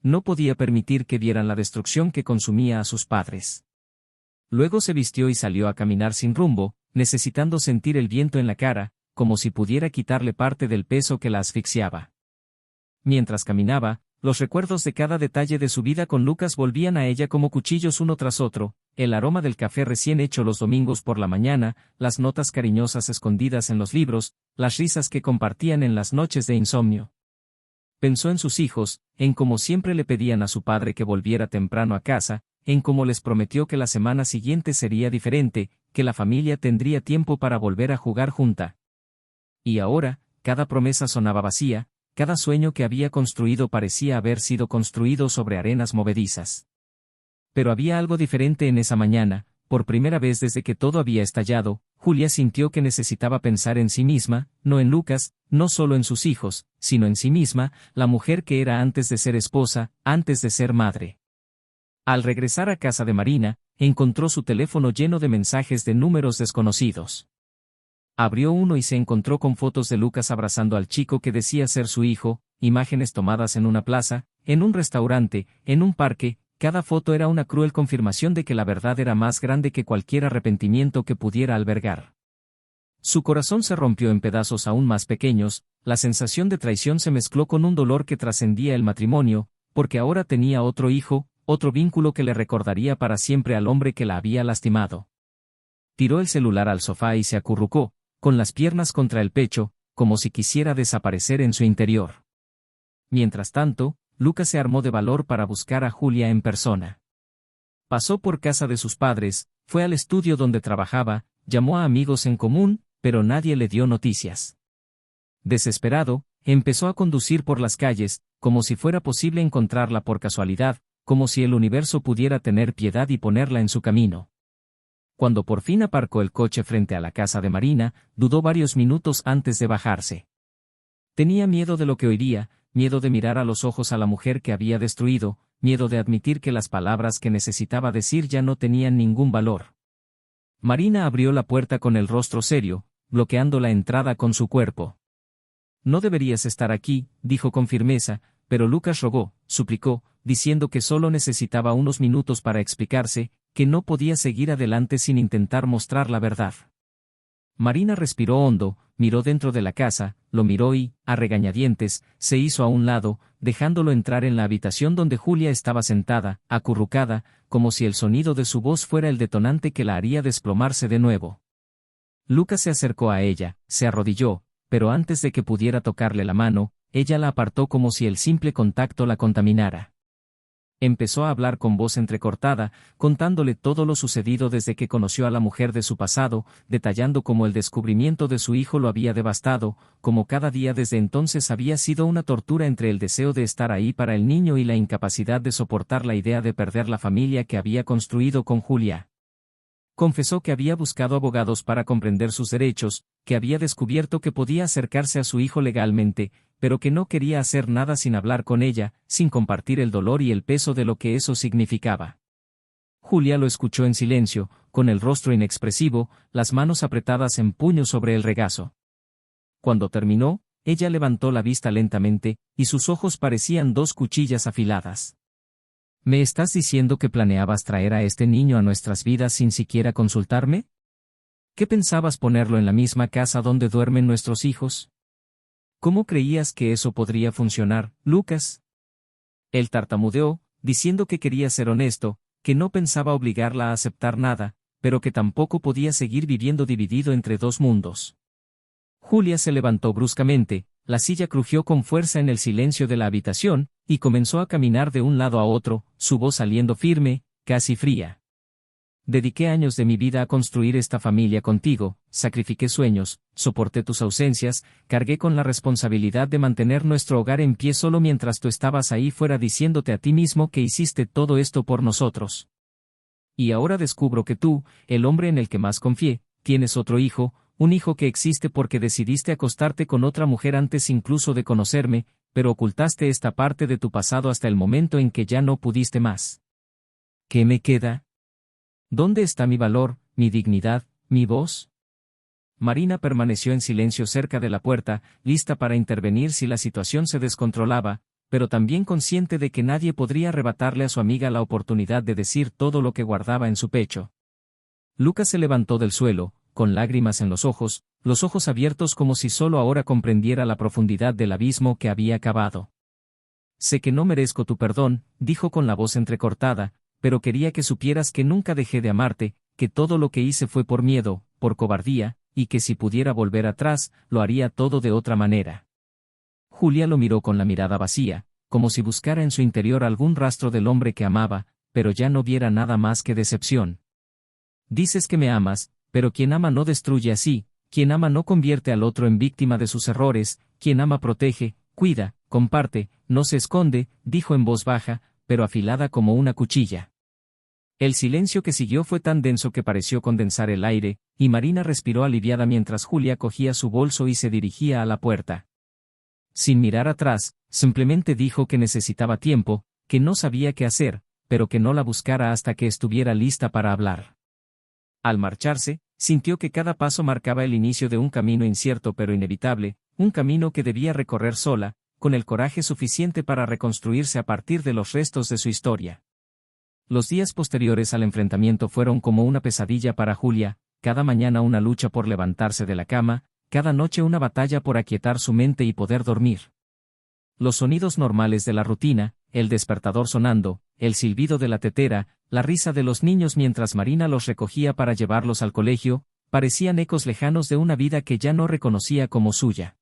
No podía permitir que vieran la destrucción que consumía a sus padres. Luego se vistió y salió a caminar sin rumbo, necesitando sentir el viento en la cara, como si pudiera quitarle parte del peso que la asfixiaba. Mientras caminaba, los recuerdos de cada detalle de su vida con Lucas volvían a ella como cuchillos uno tras otro, el aroma del café recién hecho los domingos por la mañana, las notas cariñosas escondidas en los libros, las risas que compartían en las noches de insomnio. Pensó en sus hijos, en cómo siempre le pedían a su padre que volviera temprano a casa, en cómo les prometió que la semana siguiente sería diferente, que la familia tendría tiempo para volver a jugar junta. Y ahora, cada promesa sonaba vacía, cada sueño que había construido parecía haber sido construido sobre arenas movedizas. Pero había algo diferente en esa mañana, por primera vez desde que todo había estallado, Julia sintió que necesitaba pensar en sí misma, no en Lucas, no solo en sus hijos, sino en sí misma, la mujer que era antes de ser esposa, antes de ser madre. Al regresar a casa de Marina, encontró su teléfono lleno de mensajes de números desconocidos. Abrió uno y se encontró con fotos de Lucas abrazando al chico que decía ser su hijo, imágenes tomadas en una plaza, en un restaurante, en un parque. Cada foto era una cruel confirmación de que la verdad era más grande que cualquier arrepentimiento que pudiera albergar. Su corazón se rompió en pedazos aún más pequeños, la sensación de traición se mezcló con un dolor que trascendía el matrimonio, porque ahora tenía otro hijo, otro vínculo que le recordaría para siempre al hombre que la había lastimado. Tiró el celular al sofá y se acurrucó, con las piernas contra el pecho, como si quisiera desaparecer en su interior. Mientras tanto, Lucas se armó de valor para buscar a Julia en persona. Pasó por casa de sus padres, fue al estudio donde trabajaba, llamó a amigos en común, pero nadie le dio noticias. Desesperado, empezó a conducir por las calles, como si fuera posible encontrarla por casualidad, como si el universo pudiera tener piedad y ponerla en su camino. Cuando por fin aparcó el coche frente a la casa de Marina, dudó varios minutos antes de bajarse. Tenía miedo de lo que oiría, miedo de mirar a los ojos a la mujer que había destruido, miedo de admitir que las palabras que necesitaba decir ya no tenían ningún valor. Marina abrió la puerta con el rostro serio, bloqueando la entrada con su cuerpo. No deberías estar aquí, dijo con firmeza, pero Lucas rogó, suplicó, diciendo que solo necesitaba unos minutos para explicarse, que no podía seguir adelante sin intentar mostrar la verdad. Marina respiró hondo, miró dentro de la casa, lo miró y, a regañadientes, se hizo a un lado, dejándolo entrar en la habitación donde Julia estaba sentada, acurrucada, como si el sonido de su voz fuera el detonante que la haría desplomarse de nuevo. Lucas se acercó a ella, se arrodilló, pero antes de que pudiera tocarle la mano, ella la apartó como si el simple contacto la contaminara. Empezó a hablar con voz entrecortada, contándole todo lo sucedido desde que conoció a la mujer de su pasado, detallando cómo el descubrimiento de su hijo lo había devastado, cómo cada día desde entonces había sido una tortura entre el deseo de estar ahí para el niño y la incapacidad de soportar la idea de perder la familia que había construido con Julia. Confesó que había buscado abogados para comprender sus derechos, que había descubierto que podía acercarse a su hijo legalmente, pero que no quería hacer nada sin hablar con ella, sin compartir el dolor y el peso de lo que eso significaba. Julia lo escuchó en silencio, con el rostro inexpresivo, las manos apretadas en puño sobre el regazo. Cuando terminó, ella levantó la vista lentamente, y sus ojos parecían dos cuchillas afiladas. ¿Me estás diciendo que planeabas traer a este niño a nuestras vidas sin siquiera consultarme? ¿Qué pensabas ponerlo en la misma casa donde duermen nuestros hijos? ¿Cómo creías que eso podría funcionar, Lucas? Él tartamudeó, diciendo que quería ser honesto, que no pensaba obligarla a aceptar nada, pero que tampoco podía seguir viviendo dividido entre dos mundos. Julia se levantó bruscamente, la silla crujió con fuerza en el silencio de la habitación, y comenzó a caminar de un lado a otro, su voz saliendo firme, casi fría. Dediqué años de mi vida a construir esta familia contigo, sacrifiqué sueños, soporté tus ausencias, cargué con la responsabilidad de mantener nuestro hogar en pie solo mientras tú estabas ahí fuera diciéndote a ti mismo que hiciste todo esto por nosotros. Y ahora descubro que tú, el hombre en el que más confié, tienes otro hijo, un hijo que existe porque decidiste acostarte con otra mujer antes incluso de conocerme, pero ocultaste esta parte de tu pasado hasta el momento en que ya no pudiste más. ¿Qué me queda? ¿Dónde está mi valor, mi dignidad, ¿Mi voz? Marina permaneció en silencio cerca de la puerta, lista para intervenir si la situación se descontrolaba, pero también consciente de que nadie podría arrebatarle a su amiga la oportunidad de decir todo lo que guardaba en su pecho. Lucas se levantó del suelo, con lágrimas en los ojos abiertos como si solo ahora comprendiera la profundidad del abismo que había cavado. Sé que no merezco tu perdón, dijo con la voz entrecortada, pero quería que supieras que nunca dejé de amarte, que todo lo que hice fue por miedo, por cobardía, y que si pudiera volver atrás, lo haría todo de otra manera. Julia lo miró con la mirada vacía, como si buscara en su interior algún rastro del hombre que amaba, pero ya no viera nada más que decepción. Dices que me amas, pero quien ama no destruye así, quien ama no convierte al otro en víctima de sus errores, quien ama protege, cuida, comparte, no se esconde, dijo en voz baja, pero afilada como una cuchilla. El silencio que siguió fue tan denso que pareció condensar el aire, y Marina respiró aliviada mientras Julia cogía su bolso y se dirigía a la puerta. Sin mirar atrás, simplemente dijo que necesitaba tiempo, que no sabía qué hacer, pero que no la buscara hasta que estuviera lista para hablar. Al marcharse, sintió que cada paso marcaba el inicio de un camino incierto pero inevitable, un camino que debía recorrer sola, con el coraje suficiente para reconstruirse a partir de los restos de su historia. Los días posteriores al enfrentamiento fueron como una pesadilla para Julia, cada mañana una lucha por levantarse de la cama, cada noche una batalla por aquietar su mente y poder dormir. Los sonidos normales de la rutina, el despertador sonando, el silbido de la tetera, la risa de los niños mientras Marina los recogía para llevarlos al colegio, parecían ecos lejanos de una vida que ya no reconocía como suya.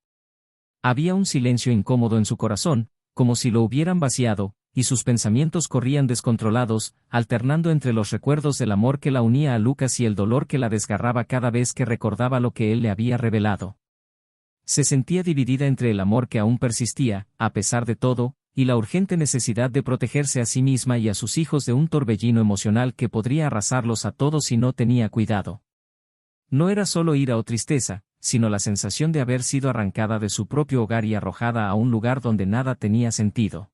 Había un silencio incómodo en su corazón, como si lo hubieran vaciado, y sus pensamientos corrían descontrolados, alternando entre los recuerdos del amor que la unía a Lucas y el dolor que la desgarraba cada vez que recordaba lo que él le había revelado. Se sentía dividida entre el amor que aún persistía, a pesar de todo, y la urgente necesidad de protegerse a sí misma y a sus hijos de un torbellino emocional que podría arrasarlos a todos si no tenía cuidado. No era solo ira o tristeza, sino la sensación de haber sido arrancada de su propio hogar y arrojada a un lugar donde nada tenía sentido.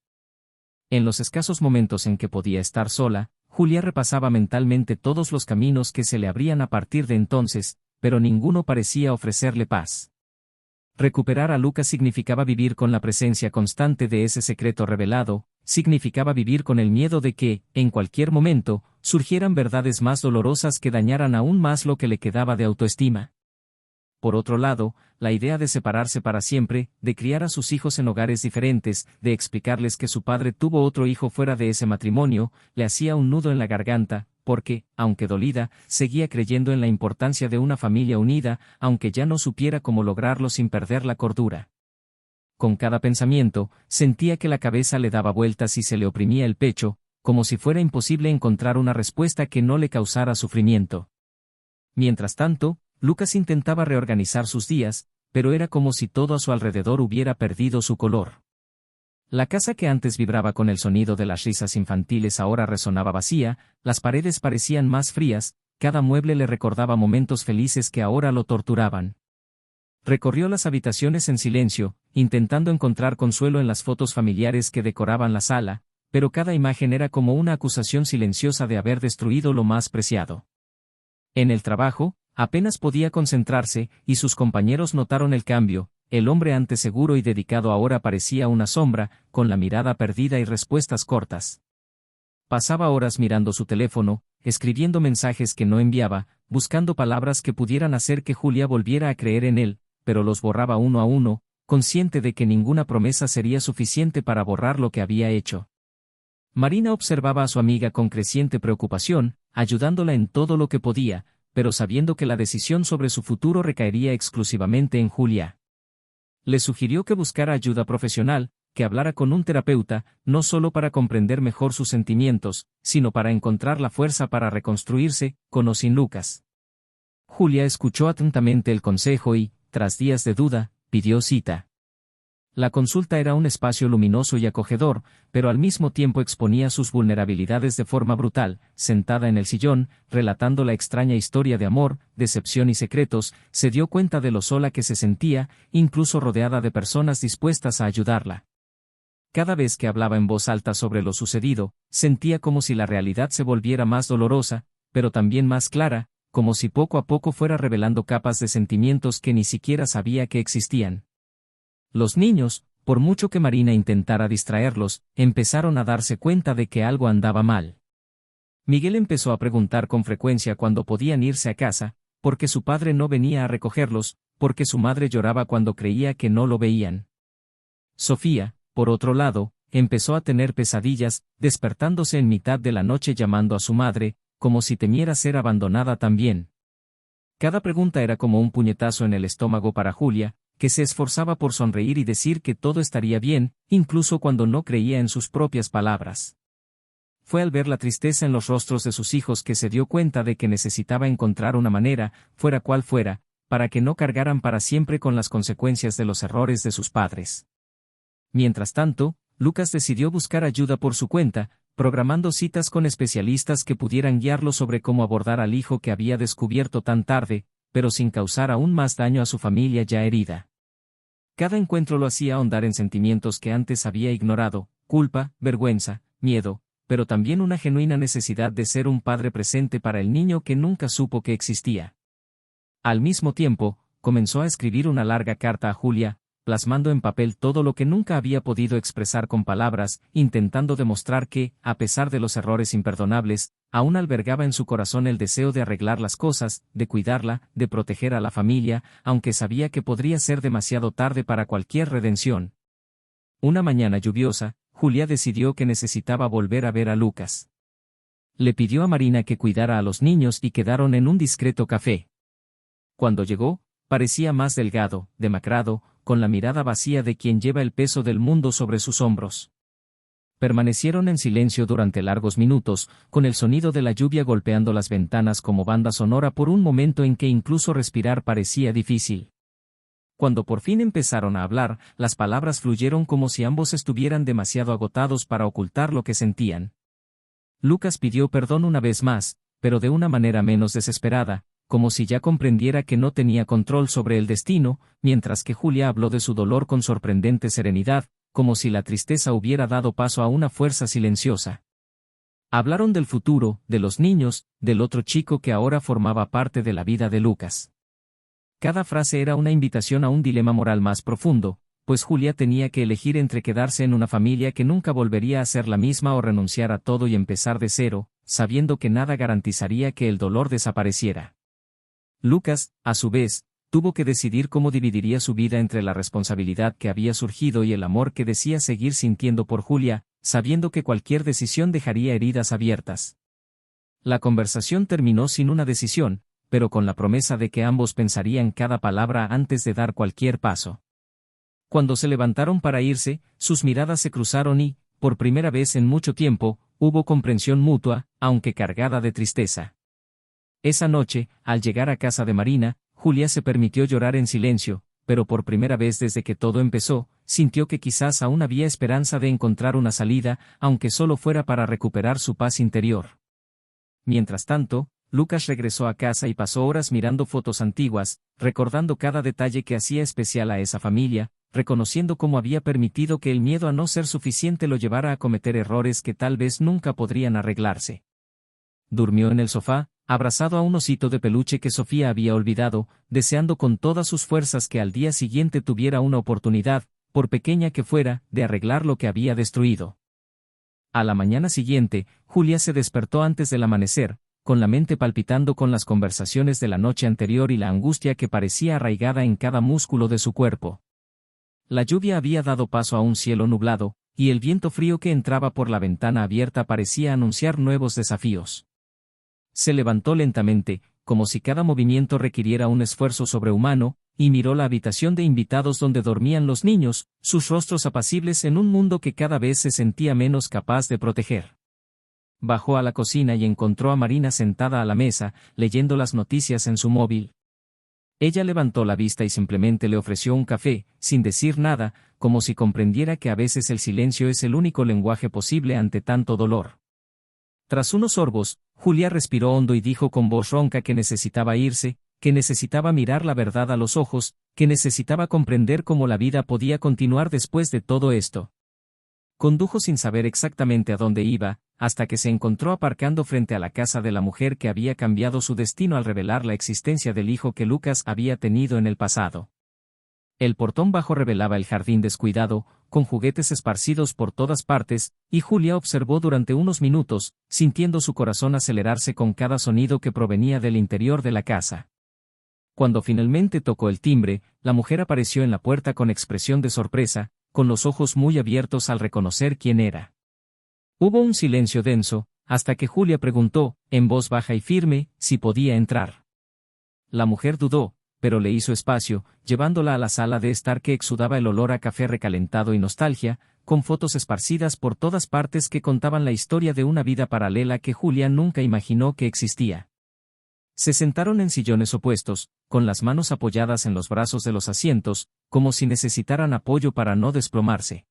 En los escasos momentos en que podía estar sola, Julia repasaba mentalmente todos los caminos que se le abrían a partir de entonces, pero ninguno parecía ofrecerle paz. Recuperar a Lucas significaba vivir con la presencia constante de ese secreto revelado, significaba vivir con el miedo de que, en cualquier momento, surgieran verdades más dolorosas que dañaran aún más lo que le quedaba de autoestima. Por otro lado, la idea de separarse para siempre, de criar a sus hijos en hogares diferentes, de explicarles que su padre tuvo otro hijo fuera de ese matrimonio, le hacía un nudo en la garganta, porque, aunque dolida, seguía creyendo en la importancia de una familia unida, aunque ya no supiera cómo lograrlo sin perder la cordura. Con cada pensamiento, sentía que la cabeza le daba vueltas y se le oprimía el pecho, como si fuera imposible encontrar una respuesta que no le causara sufrimiento. Mientras tanto, Lucas intentaba reorganizar sus días, pero era como si todo a su alrededor hubiera perdido su color. La casa que antes vibraba con el sonido de las risas infantiles ahora resonaba vacía, las paredes parecían más frías, cada mueble le recordaba momentos felices que ahora lo torturaban. Recorrió las habitaciones en silencio, intentando encontrar consuelo en las fotos familiares que decoraban la sala, pero cada imagen era como una acusación silenciosa de haber destruido lo más preciado. En el trabajo, apenas podía concentrarse, y sus compañeros notaron el cambio. El hombre antes seguro y dedicado ahora parecía una sombra, con la mirada perdida y respuestas cortas. Pasaba horas mirando su teléfono, escribiendo mensajes que no enviaba, buscando palabras que pudieran hacer que Julia volviera a creer en él, pero los borraba uno a uno, consciente de que ninguna promesa sería suficiente para borrar lo que había hecho. Marina observaba a su amiga con creciente preocupación, ayudándola en todo lo que podía, pero sabiendo que la decisión sobre su futuro recaería exclusivamente en Julia. Le sugirió que buscara ayuda profesional, que hablara con un terapeuta, no solo para comprender mejor sus sentimientos, sino para encontrar la fuerza para reconstruirse, con o sin Lucas. Julia escuchó atentamente el consejo y, tras días de duda, pidió cita. La consulta era un espacio luminoso y acogedor, pero al mismo tiempo exponía sus vulnerabilidades de forma brutal. Sentada en el sillón, relatando la extraña historia de amor, decepción y secretos, se dio cuenta de lo sola que se sentía, incluso rodeada de personas dispuestas a ayudarla. Cada vez que hablaba en voz alta sobre lo sucedido, sentía como si la realidad se volviera más dolorosa, pero también más clara, como si poco a poco fuera revelando capas de sentimientos que ni siquiera sabía que existían. Los niños, por mucho que Marina intentara distraerlos, empezaron a darse cuenta de que algo andaba mal. Miguel empezó a preguntar con frecuencia cuándo podían irse a casa, porque su padre no venía a recogerlos, porque su madre lloraba cuando creía que no lo veían. Sofía, por otro lado, empezó a tener pesadillas, despertándose en mitad de la noche llamando a su madre, como si temiera ser abandonada también. Cada pregunta era como un puñetazo en el estómago para Julia, que se esforzaba por sonreír y decir que todo estaría bien, incluso cuando no creía en sus propias palabras. Fue al ver la tristeza en los rostros de sus hijos que se dio cuenta de que necesitaba encontrar una manera, fuera cual fuera, para que no cargaran para siempre con las consecuencias de los errores de sus padres. Mientras tanto, Lucas decidió buscar ayuda por su cuenta, programando citas con especialistas que pudieran guiarlo sobre cómo abordar al hijo que había descubierto tan tarde, pero sin causar aún más daño a su familia ya herida. Cada encuentro lo hacía ahondar en sentimientos que antes había ignorado, culpa, vergüenza, miedo, pero también una genuina necesidad de ser un padre presente para el niño que nunca supo que existía. Al mismo tiempo, comenzó a escribir una larga carta a Julia, plasmando en papel todo lo que nunca había podido expresar con palabras, intentando demostrar que, a pesar de los errores imperdonables, aún albergaba en su corazón el deseo de arreglar las cosas, de cuidarla, de proteger a la familia, aunque sabía que podría ser demasiado tarde para cualquier redención. Una mañana lluviosa, Julia decidió que necesitaba volver a ver a Lucas. Le pidió a Marina que cuidara a los niños y quedaron en un discreto café. Cuando llegó, parecía más delgado, demacrado, con la mirada vacía de quien lleva el peso del mundo sobre sus hombros. Permanecieron en silencio durante largos minutos, con el sonido de la lluvia golpeando las ventanas como banda sonora por un momento en que incluso respirar parecía difícil. Cuando por fin empezaron a hablar, las palabras fluyeron como si ambos estuvieran demasiado agotados para ocultar lo que sentían. Lucas pidió perdón una vez más, pero de una manera menos desesperada, como si ya comprendiera que no tenía control sobre el destino, mientras que Julia habló de su dolor con sorprendente serenidad, como si la tristeza hubiera dado paso a una fuerza silenciosa. Hablaron del futuro, de los niños, del otro chico que ahora formaba parte de la vida de Lucas. Cada frase era una invitación a un dilema moral más profundo, pues Julia tenía que elegir entre quedarse en una familia que nunca volvería a ser la misma o renunciar a todo y empezar de cero, sabiendo que nada garantizaría que el dolor desapareciera. Lucas, a su vez, tuvo que decidir cómo dividiría su vida entre la responsabilidad que había surgido y el amor que decía seguir sintiendo por Julia, sabiendo que cualquier decisión dejaría heridas abiertas. La conversación terminó sin una decisión, pero con la promesa de que ambos pensarían cada palabra antes de dar cualquier paso. Cuando se levantaron para irse, sus miradas se cruzaron y, por primera vez en mucho tiempo, hubo comprensión mutua, aunque cargada de tristeza. Esa noche, al llegar a casa de Marina, Julia se permitió llorar en silencio, pero por primera vez desde que todo empezó, sintió que quizás aún había esperanza de encontrar una salida, aunque solo fuera para recuperar su paz interior. Mientras tanto, Lucas regresó a casa y pasó horas mirando fotos antiguas, recordando cada detalle que hacía especial a esa familia, reconociendo cómo había permitido que el miedo a no ser suficiente lo llevara a cometer errores que tal vez nunca podrían arreglarse. Durmió en el sofá, abrazado a un osito de peluche que Sofía había olvidado, deseando con todas sus fuerzas que al día siguiente tuviera una oportunidad, por pequeña que fuera, de arreglar lo que había destruido. A la mañana siguiente, Julia se despertó antes del amanecer, con la mente palpitando con las conversaciones de la noche anterior y la angustia que parecía arraigada en cada músculo de su cuerpo. La lluvia había dado paso a un cielo nublado, y el viento frío que entraba por la ventana abierta parecía anunciar nuevos desafíos. Se levantó lentamente, como si cada movimiento requiriera un esfuerzo sobrehumano, y miró la habitación de invitados donde dormían los niños, sus rostros apacibles en un mundo que cada vez se sentía menos capaz de proteger. Bajó a la cocina y encontró a Marina sentada a la mesa, leyendo las noticias en su móvil. Ella levantó la vista y simplemente le ofreció un café, sin decir nada, como si comprendiera que a veces el silencio es el único lenguaje posible ante tanto dolor. Tras unos sorbos, Julia respiró hondo y dijo con voz ronca que necesitaba irse, que necesitaba mirar la verdad a los ojos, que necesitaba comprender cómo la vida podía continuar después de todo esto. Condujo sin saber exactamente a dónde iba, hasta que se encontró aparcando frente a la casa de la mujer que había cambiado su destino al revelar la existencia del hijo que Lucas había tenido en el pasado. El portón bajo revelaba el jardín descuidado, con juguetes esparcidos por todas partes, y Julia observó durante unos minutos, sintiendo su corazón acelerarse con cada sonido que provenía del interior de la casa. Cuando finalmente tocó el timbre, la mujer apareció en la puerta con expresión de sorpresa, con los ojos muy abiertos al reconocer quién era. Hubo un silencio denso, hasta que Julia preguntó, en voz baja y firme, si podía entrar. La mujer dudó, pero le hizo espacio, llevándola a la sala de estar que exudaba el olor a café recalentado y nostalgia, con fotos esparcidas por todas partes que contaban la historia de una vida paralela que Julia nunca imaginó que existía. Se sentaron en sillones opuestos, con las manos apoyadas en los brazos de los asientos, como si necesitaran apoyo para no desplomarse.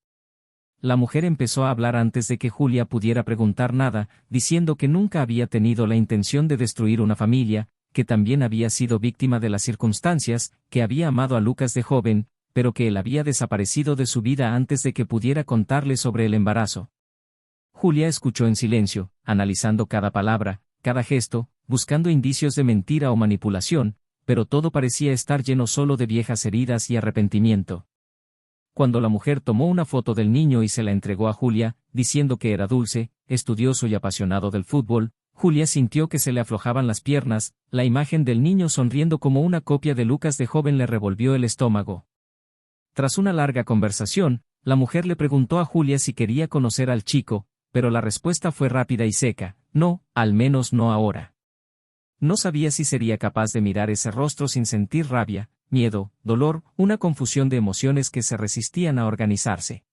La mujer empezó a hablar antes de que Julia pudiera preguntar nada, diciendo que nunca había tenido la intención de destruir una familia, que también había sido víctima de las circunstancias, que había amado a Lucas de joven, pero que él había desaparecido de su vida antes de que pudiera contarle sobre el embarazo. Julia escuchó en silencio, analizando cada palabra, cada gesto, buscando indicios de mentira o manipulación, pero todo parecía estar lleno solo de viejas heridas y arrepentimiento. Cuando la mujer tomó una foto del niño y se la entregó a Julia, diciendo que era dulce, estudioso y apasionado del fútbol, Julia sintió que se le aflojaban las piernas, la imagen del niño sonriendo como una copia de Lucas de joven le revolvió el estómago. Tras una larga conversación, la mujer le preguntó a Julia si quería conocer al chico, pero la respuesta fue rápida y seca, no, al menos no ahora. No sabía si sería capaz de mirar ese rostro sin sentir rabia, miedo, dolor, una confusión de emociones que se resistían a organizarse.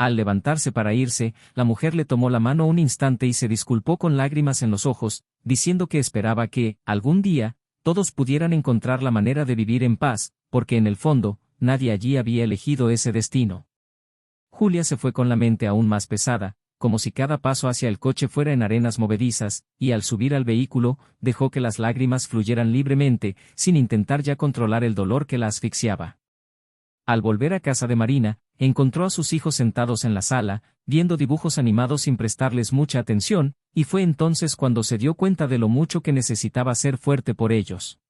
Al levantarse para irse, la mujer le tomó la mano un instante y se disculpó con lágrimas en los ojos, diciendo que esperaba que, algún día, todos pudieran encontrar la manera de vivir en paz, porque en el fondo, nadie allí había elegido ese destino. Julia se fue con la mente aún más pesada, como si cada paso hacia el coche fuera en arenas movedizas, y al subir al vehículo, dejó que las lágrimas fluyeran libremente, sin intentar ya controlar el dolor que la asfixiaba. Al volver a casa de Marina, encontró a sus hijos sentados en la sala, viendo dibujos animados sin prestarles mucha atención, y fue entonces cuando se dio cuenta de lo mucho que necesitaba ser fuerte por ellos.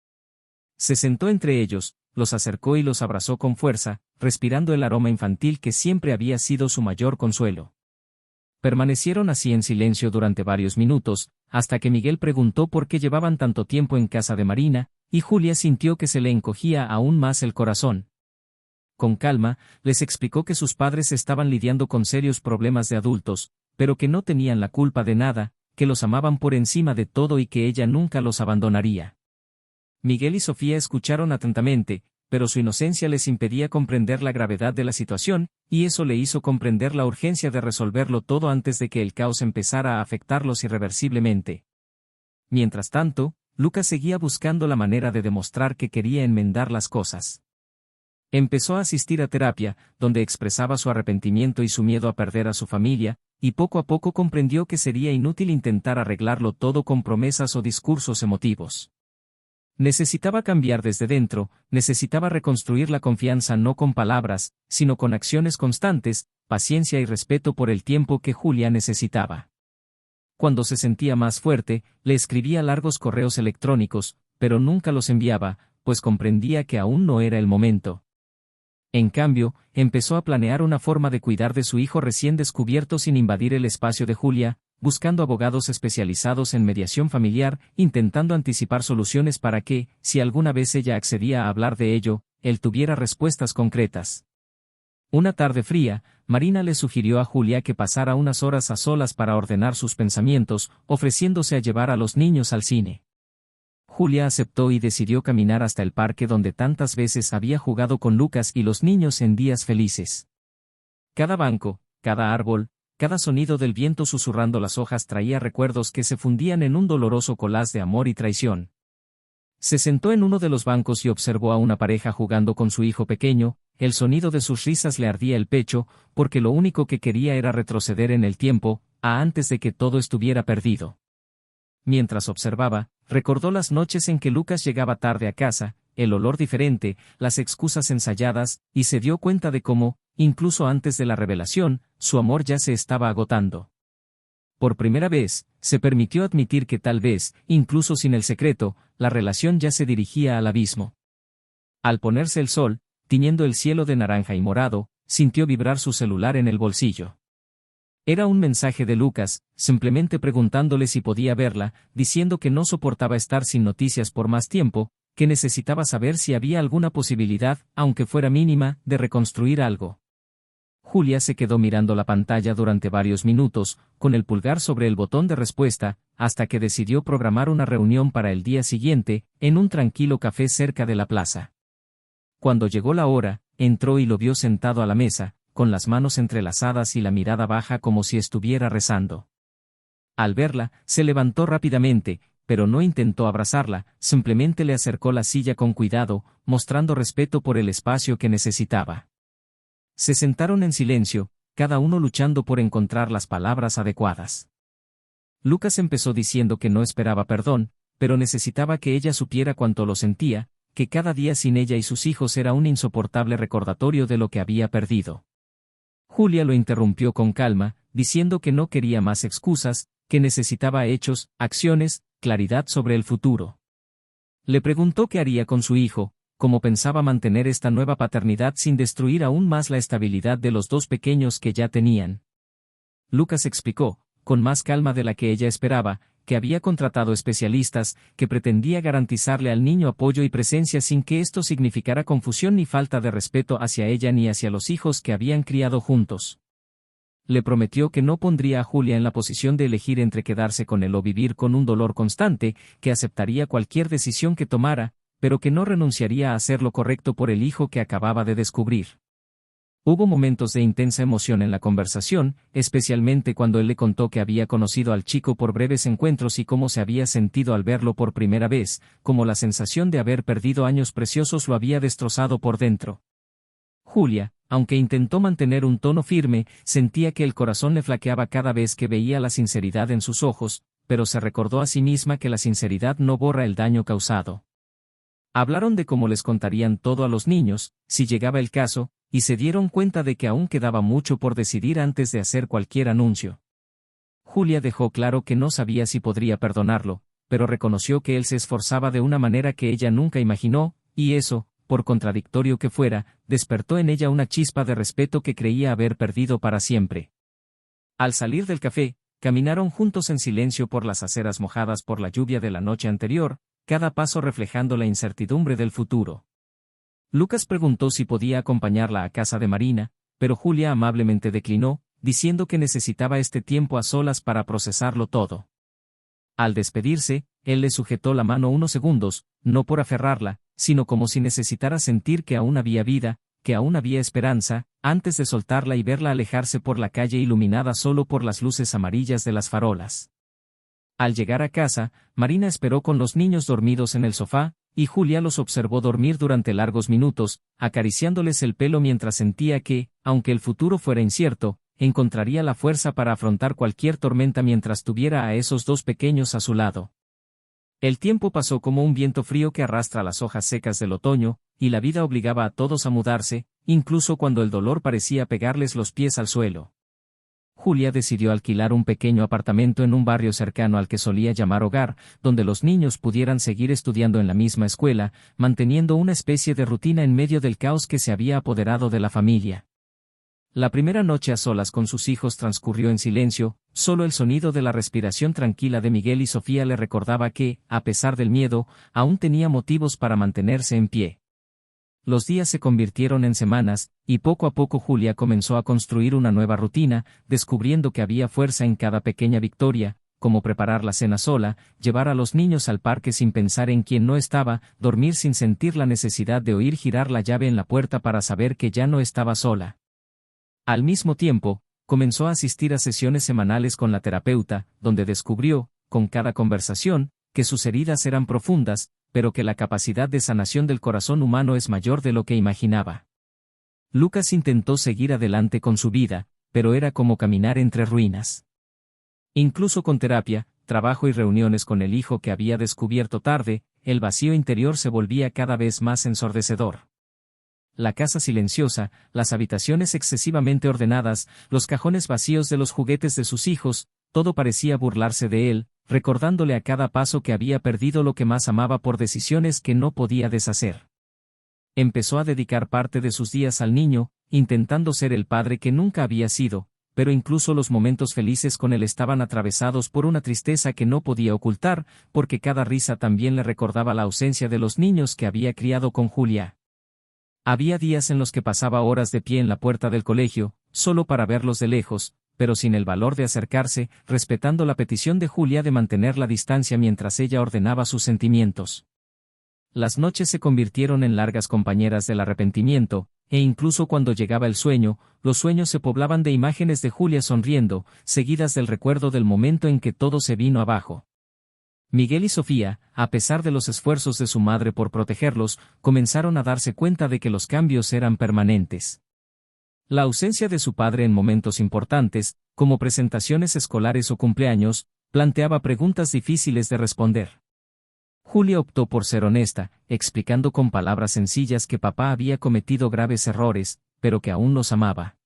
Se sentó entre ellos, los acercó y los abrazó con fuerza, respirando el aroma infantil que siempre había sido su mayor consuelo. Permanecieron así en silencio durante varios minutos, hasta que Miguel preguntó por qué llevaban tanto tiempo en casa de Marina, y Julia sintió que se le encogía aún más el corazón. Con calma, les explicó que sus padres estaban lidiando con serios problemas de adultos, pero que no tenían la culpa de nada, que los amaban por encima de todo y que ella nunca los abandonaría. Miguel y Sofía escucharon atentamente, pero su inocencia les impedía comprender la gravedad de la situación, y eso le hizo comprender la urgencia de resolverlo todo antes de que el caos empezara a afectarlos irreversiblemente. Mientras tanto, Lucas seguía buscando la manera de demostrar que quería enmendar las cosas. Empezó a asistir a terapia, donde expresaba su arrepentimiento y su miedo a perder a su familia, y poco a poco comprendió que sería inútil intentar arreglarlo todo con promesas o discursos emotivos. Necesitaba cambiar desde dentro, necesitaba reconstruir la confianza no con palabras, sino con acciones constantes, paciencia y respeto por el tiempo que Julia necesitaba. Cuando se sentía más fuerte, le escribía largos correos electrónicos, pero nunca los enviaba, pues comprendía que aún no era el momento. En cambio, empezó a planear una forma de cuidar de su hijo recién descubierto sin invadir el espacio de Julia, buscando abogados especializados en mediación familiar, intentando anticipar soluciones para que, si alguna vez ella accedía a hablar de ello, él tuviera respuestas concretas. Una tarde fría, Marina le sugirió a Julia que pasara unas horas a solas para ordenar sus pensamientos, ofreciéndose a llevar a los niños al cine. Julia aceptó y decidió caminar hasta el parque donde tantas veces había jugado con Lucas y los niños en días felices. Cada banco, cada árbol, cada sonido del viento susurrando las hojas traía recuerdos que se fundían en un doloroso collage de amor y traición. Se sentó en uno de los bancos y observó a una pareja jugando con su hijo pequeño, el sonido de sus risas le ardía el pecho, porque lo único que quería era retroceder en el tiempo, a antes de que todo estuviera perdido. Mientras observaba, recordó las noches en que Lucas llegaba tarde a casa, el olor diferente, las excusas ensayadas, y se dio cuenta de cómo, incluso antes de la revelación, su amor ya se estaba agotando. Por primera vez, se permitió admitir que tal vez, incluso sin el secreto, la relación ya se dirigía al abismo. Al ponerse el sol, tiñendo el cielo de naranja y morado, sintió vibrar su celular en el bolsillo. Era un mensaje de Lucas, simplemente preguntándole si podía verla, diciendo que no soportaba estar sin noticias por más tiempo, que necesitaba saber si había alguna posibilidad, aunque fuera mínima, de reconstruir algo. Julia se quedó mirando la pantalla durante varios minutos, con el pulgar sobre el botón de respuesta, hasta que decidió programar una reunión para el día siguiente, en un tranquilo café cerca de la plaza. Cuando llegó la hora, entró y lo vio sentado a la mesa, con las manos entrelazadas y la mirada baja como si estuviera rezando. Al verla, se levantó rápidamente, pero no intentó abrazarla, simplemente le acercó la silla con cuidado, mostrando respeto por el espacio que necesitaba. Se sentaron en silencio, cada uno luchando por encontrar las palabras adecuadas. Lucas empezó diciendo que no esperaba perdón, pero necesitaba que ella supiera cuánto lo sentía, que cada día sin ella y sus hijos era un insoportable recordatorio de lo que había perdido. Julia lo interrumpió con calma, diciendo que no quería más excusas, que necesitaba hechos, acciones, claridad sobre el futuro. Le preguntó qué haría con su hijo, cómo pensaba mantener esta nueva paternidad sin destruir aún más la estabilidad de los dos pequeños que ya tenían. Lucas explicó, con más calma de la que ella esperaba, que había contratado especialistas, que pretendía garantizarle al niño apoyo y presencia sin que esto significara confusión ni falta de respeto hacia ella ni hacia los hijos que habían criado juntos. Le prometió que no pondría a Julia en la posición de elegir entre quedarse con él o vivir con un dolor constante, que aceptaría cualquier decisión que tomara, pero que no renunciaría a hacer lo correcto por el hijo que acababa de descubrir. Hubo momentos de intensa emoción en la conversación, especialmente cuando él le contó que había conocido al chico por breves encuentros y cómo se había sentido al verlo por primera vez, como la sensación de haber perdido años preciosos lo había destrozado por dentro. Julia, aunque intentó mantener un tono firme, sentía que el corazón le flaqueaba cada vez que veía la sinceridad en sus ojos, pero se recordó a sí misma que la sinceridad no borra el daño causado. Hablaron de cómo les contarían todo a los niños, si llegaba el caso, y se dieron cuenta de que aún quedaba mucho por decidir antes de hacer cualquier anuncio. Julia dejó claro que no sabía si podría perdonarlo, pero reconoció que él se esforzaba de una manera que ella nunca imaginó, y eso, por contradictorio que fuera, despertó en ella una chispa de respeto que creía haber perdido para siempre. Al salir del café, caminaron juntos en silencio por las aceras mojadas por la lluvia de la noche anterior, cada paso reflejando la incertidumbre del futuro. Lucas preguntó si podía acompañarla a casa de Marina, pero Julia amablemente declinó, diciendo que necesitaba este tiempo a solas para procesarlo todo. Al despedirse, él le sujetó la mano unos segundos, no por aferrarla, sino como si necesitara sentir que aún había vida, que aún había esperanza, antes de soltarla y verla alejarse por la calle iluminada solo por las luces amarillas de las farolas. Al llegar a casa, Marina esperó con los niños dormidos en el sofá, y Julia los observó dormir durante largos minutos, acariciándoles el pelo mientras sentía que, aunque el futuro fuera incierto, encontraría la fuerza para afrontar cualquier tormenta mientras tuviera a esos dos pequeños a su lado. El tiempo pasó como un viento frío que arrastra las hojas secas del otoño, y la vida obligaba a todos a mudarse, incluso cuando el dolor parecía pegarles los pies al suelo. Julia decidió alquilar un pequeño apartamento en un barrio cercano al que solía llamar hogar, donde los niños pudieran seguir estudiando en la misma escuela, manteniendo una especie de rutina en medio del caos que se había apoderado de la familia. La primera noche a solas con sus hijos transcurrió en silencio, solo el sonido de la respiración tranquila de Miguel y Sofía le recordaba que, a pesar del miedo, aún tenía motivos para mantenerse en pie. Los días se convirtieron en semanas, y poco a poco Julia comenzó a construir una nueva rutina, descubriendo que había fuerza en cada pequeña victoria, como preparar la cena sola, llevar a los niños al parque sin pensar en quién no estaba, dormir sin sentir la necesidad de oír girar la llave en la puerta para saber que ya no estaba sola. Al mismo tiempo, comenzó a asistir a sesiones semanales con la terapeuta, donde descubrió, con cada conversación, que sus heridas eran profundas, pero que la capacidad de sanación del corazón humano es mayor de lo que imaginaba. Lucas intentó seguir adelante con su vida, pero era como caminar entre ruinas. Incluso con terapia, trabajo y reuniones con el hijo que había descubierto tarde, el vacío interior se volvía cada vez más ensordecedor. La casa silenciosa, las habitaciones excesivamente ordenadas, los cajones vacíos de los juguetes de sus hijos, todo parecía burlarse de él, recordándole a cada paso que había perdido lo que más amaba por decisiones que no podía deshacer. Empezó a dedicar parte de sus días al niño, intentando ser el padre que nunca había sido, pero incluso los momentos felices con él estaban atravesados por una tristeza que no podía ocultar, porque cada risa también le recordaba la ausencia de los niños que había criado con Julia. Había días en los que pasaba horas de pie en la puerta del colegio, solo para verlos de lejos, pero sin el valor de acercarse, respetando la petición de Julia de mantener la distancia mientras ella ordenaba sus sentimientos. Las noches se convirtieron en largas compañeras del arrepentimiento, e incluso cuando llegaba el sueño, los sueños se poblaban de imágenes de Julia sonriendo, seguidas del recuerdo del momento en que todo se vino abajo. Miguel y Sofía, a pesar de los esfuerzos de su madre por protegerlos, comenzaron a darse cuenta de que los cambios eran permanentes. La ausencia de su padre en momentos importantes, como presentaciones escolares o cumpleaños, planteaba preguntas difíciles de responder. Julia optó por ser honesta, explicando con palabras sencillas que papá había cometido graves errores, pero que aún los amaba.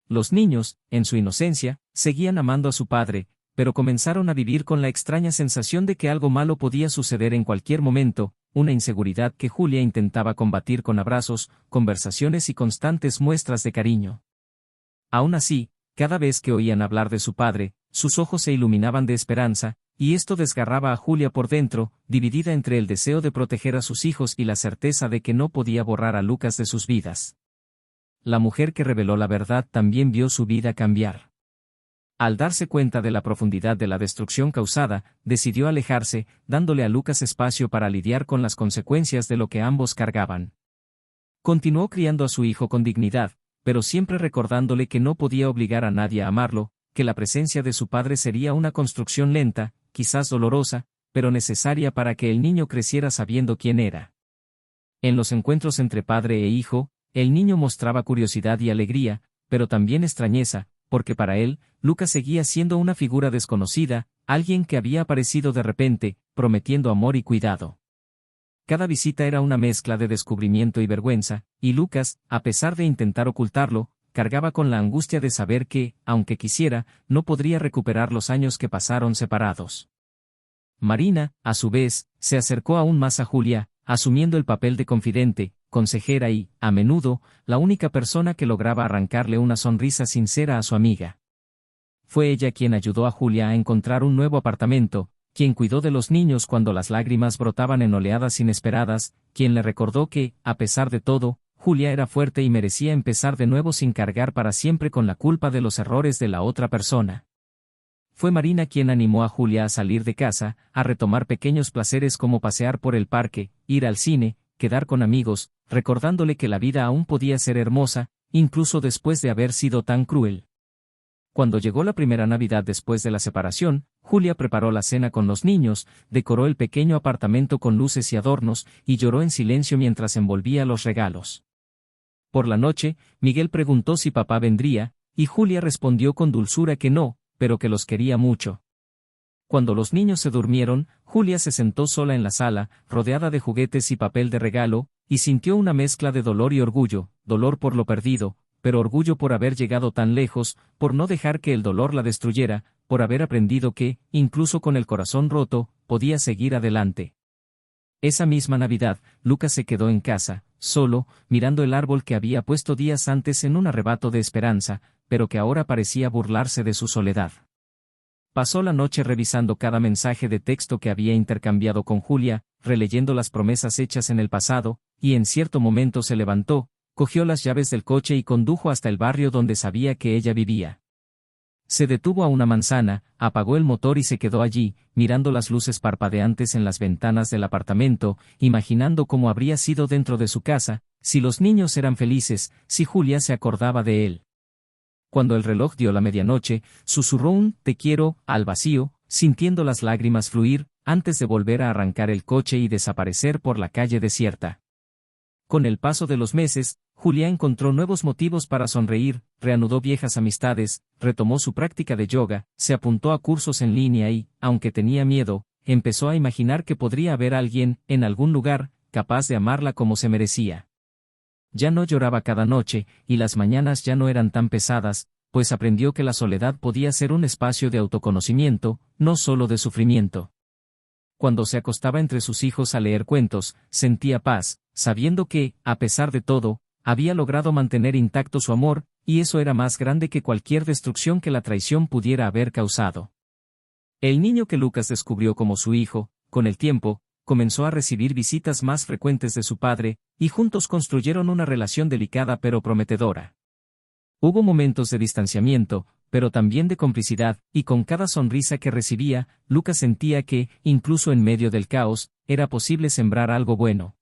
Los niños, en su inocencia, seguían amando a su padre, pero comenzaron a vivir con la extraña sensación de que algo malo podía suceder en cualquier momento, una inseguridad que Julia intentaba combatir con abrazos, conversaciones y constantes muestras de cariño. Aún así, cada vez que oían hablar de su padre, sus ojos se iluminaban de esperanza, y esto desgarraba a Julia por dentro, dividida entre el deseo de proteger a sus hijos y la certeza de que no podía borrar a Lucas de sus vidas. La mujer que reveló la verdad también vio su vida cambiar. Al darse cuenta de la profundidad de la destrucción causada, decidió alejarse, dándole a Lucas espacio para lidiar con las consecuencias de lo que ambos cargaban. Continuó criando a su hijo con dignidad, pero siempre recordándole que no podía obligar a nadie a amarlo, que la presencia de su padre sería una construcción lenta, quizás dolorosa, pero necesaria para que el niño creciera sabiendo quién era. En los encuentros entre padre e hijo, el niño mostraba curiosidad y alegría, pero también extrañeza, porque para él, Lucas seguía siendo una figura desconocida, alguien que había aparecido de repente, prometiendo amor y cuidado. Cada visita era una mezcla de descubrimiento y vergüenza, y Lucas, a pesar de intentar ocultarlo, cargaba con la angustia de saber que, aunque quisiera, no podría recuperar los años que pasaron separados. Marina, a su vez, se acercó aún más a Julia, asumiendo el papel de confidente, consejera y, a menudo, la única persona que lograba arrancarle una sonrisa sincera a su amiga. Fue ella quien ayudó a Julia a encontrar un nuevo apartamento, quien cuidó de los niños cuando las lágrimas brotaban en oleadas inesperadas, quien le recordó que, a pesar de todo, Julia era fuerte y merecía empezar de nuevo sin cargar para siempre con la culpa de los errores de la otra persona. Fue Marina quien animó a Julia a salir de casa, a retomar pequeños placeres como pasear por el parque, ir al cine, quedar con amigos, recordándole que la vida aún podía ser hermosa, incluso después de haber sido tan cruel. Cuando llegó la primera Navidad después de la separación, Julia preparó la cena con los niños, decoró el pequeño apartamento con luces y adornos, y lloró en silencio mientras envolvía los regalos. Por la noche, Miguel preguntó si papá vendría, y Julia respondió con dulzura que no, pero que los quería mucho. Cuando los niños se durmieron, Julia se sentó sola en la sala, rodeada de juguetes y papel de regalo, y sintió una mezcla de dolor y orgullo, dolor por lo perdido, pero orgullo por haber llegado tan lejos, por no dejar que el dolor la destruyera, por haber aprendido que, incluso con el corazón roto, podía seguir adelante. Esa misma Navidad, Lucas se quedó en casa, solo, mirando el árbol que había puesto días antes en un arrebato de esperanza, pero que ahora parecía burlarse de su soledad. Pasó la noche revisando cada mensaje de texto que había intercambiado con Julia, releyendo las promesas hechas en el pasado, y en cierto momento se levantó, cogió las llaves del coche y condujo hasta el barrio donde sabía que ella vivía. Se detuvo a una manzana, apagó el motor y se quedó allí, mirando las luces parpadeantes en las ventanas del apartamento, imaginando cómo habría sido dentro de su casa, si los niños eran felices, si Julia se acordaba de él. Cuando el reloj dio la medianoche, susurró un «te quiero» al vacío, sintiendo las lágrimas fluir, antes de volver a arrancar el coche y desaparecer por la calle desierta. Con el paso de los meses, Julia encontró nuevos motivos para sonreír, reanudó viejas amistades, retomó su práctica de yoga, se apuntó a cursos en línea y, aunque tenía miedo, empezó a imaginar que podría haber alguien, en algún lugar, capaz de amarla como se merecía. Ya no lloraba cada noche, y las mañanas ya no eran tan pesadas, pues aprendió que la soledad podía ser un espacio de autoconocimiento, no solo de sufrimiento. Cuando se acostaba entre sus hijos a leer cuentos, sentía paz, sabiendo que, a pesar de todo, había logrado mantener intacto su amor, y eso era más grande que cualquier destrucción que la traición pudiera haber causado. El niño que Lucas descubrió como su hijo, con el tiempo, comenzó a recibir visitas más frecuentes de su padre, y juntos construyeron una relación delicada pero prometedora. Hubo momentos de distanciamiento, pero también de complicidad, y con cada sonrisa que recibía, Lucas sentía que, incluso en medio del caos, era posible sembrar algo bueno.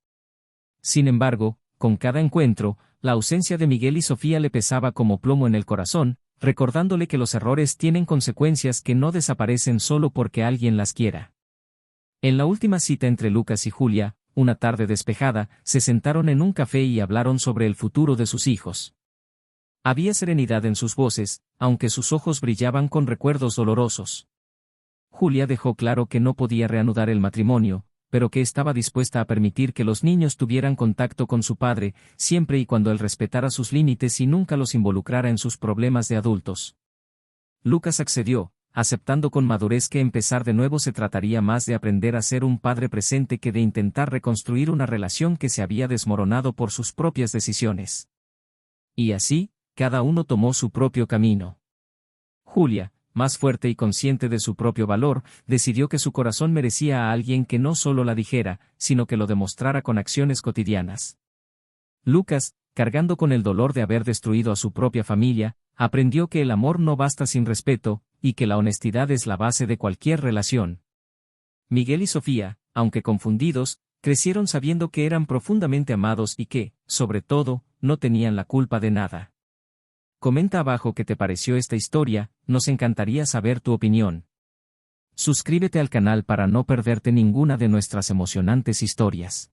Sin embargo, con cada encuentro, la ausencia de Miguel y Sofía le pesaba como plomo en el corazón, recordándole que los errores tienen consecuencias que no desaparecen solo porque alguien las quiera. En la última cita entre Lucas y Julia, una tarde despejada, se sentaron en un café y hablaron sobre el futuro de sus hijos. Había serenidad en sus voces, aunque sus ojos brillaban con recuerdos dolorosos. Julia dejó claro que no podía reanudar el matrimonio, pero que estaba dispuesta a permitir que los niños tuvieran contacto con su padre, siempre y cuando él respetara sus límites y nunca los involucrara en sus problemas de adultos. Lucas accedió, aceptando con madurez que empezar de nuevo se trataría más de aprender a ser un padre presente que de intentar reconstruir una relación que se había desmoronado por sus propias decisiones. Y así, cada uno tomó su propio camino. Julia, más fuerte y consciente de su propio valor, decidió que su corazón merecía a alguien que no solo la dijera, sino que lo demostrara con acciones cotidianas. Lucas, cargando con el dolor de haber destruido a su propia familia, aprendió que el amor no basta sin respeto, y que la honestidad es la base de cualquier relación. Miguel y Sofía, aunque confundidos, crecieron sabiendo que eran profundamente amados y que, sobre todo, no tenían la culpa de nada. Comenta abajo qué te pareció esta historia, nos encantaría saber tu opinión. Suscríbete al canal para no perderte ninguna de nuestras emocionantes historias.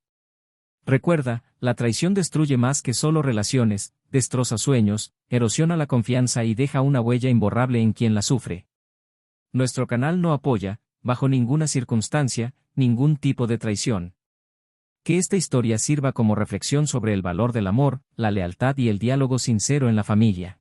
Recuerda, la traición destruye más que solo relaciones, destroza sueños, erosiona la confianza y deja una huella imborrable en quien la sufre. Nuestro canal no apoya, bajo ninguna circunstancia, ningún tipo de traición. Que esta historia sirva como reflexión sobre el valor del amor, la lealtad y el diálogo sincero en la familia.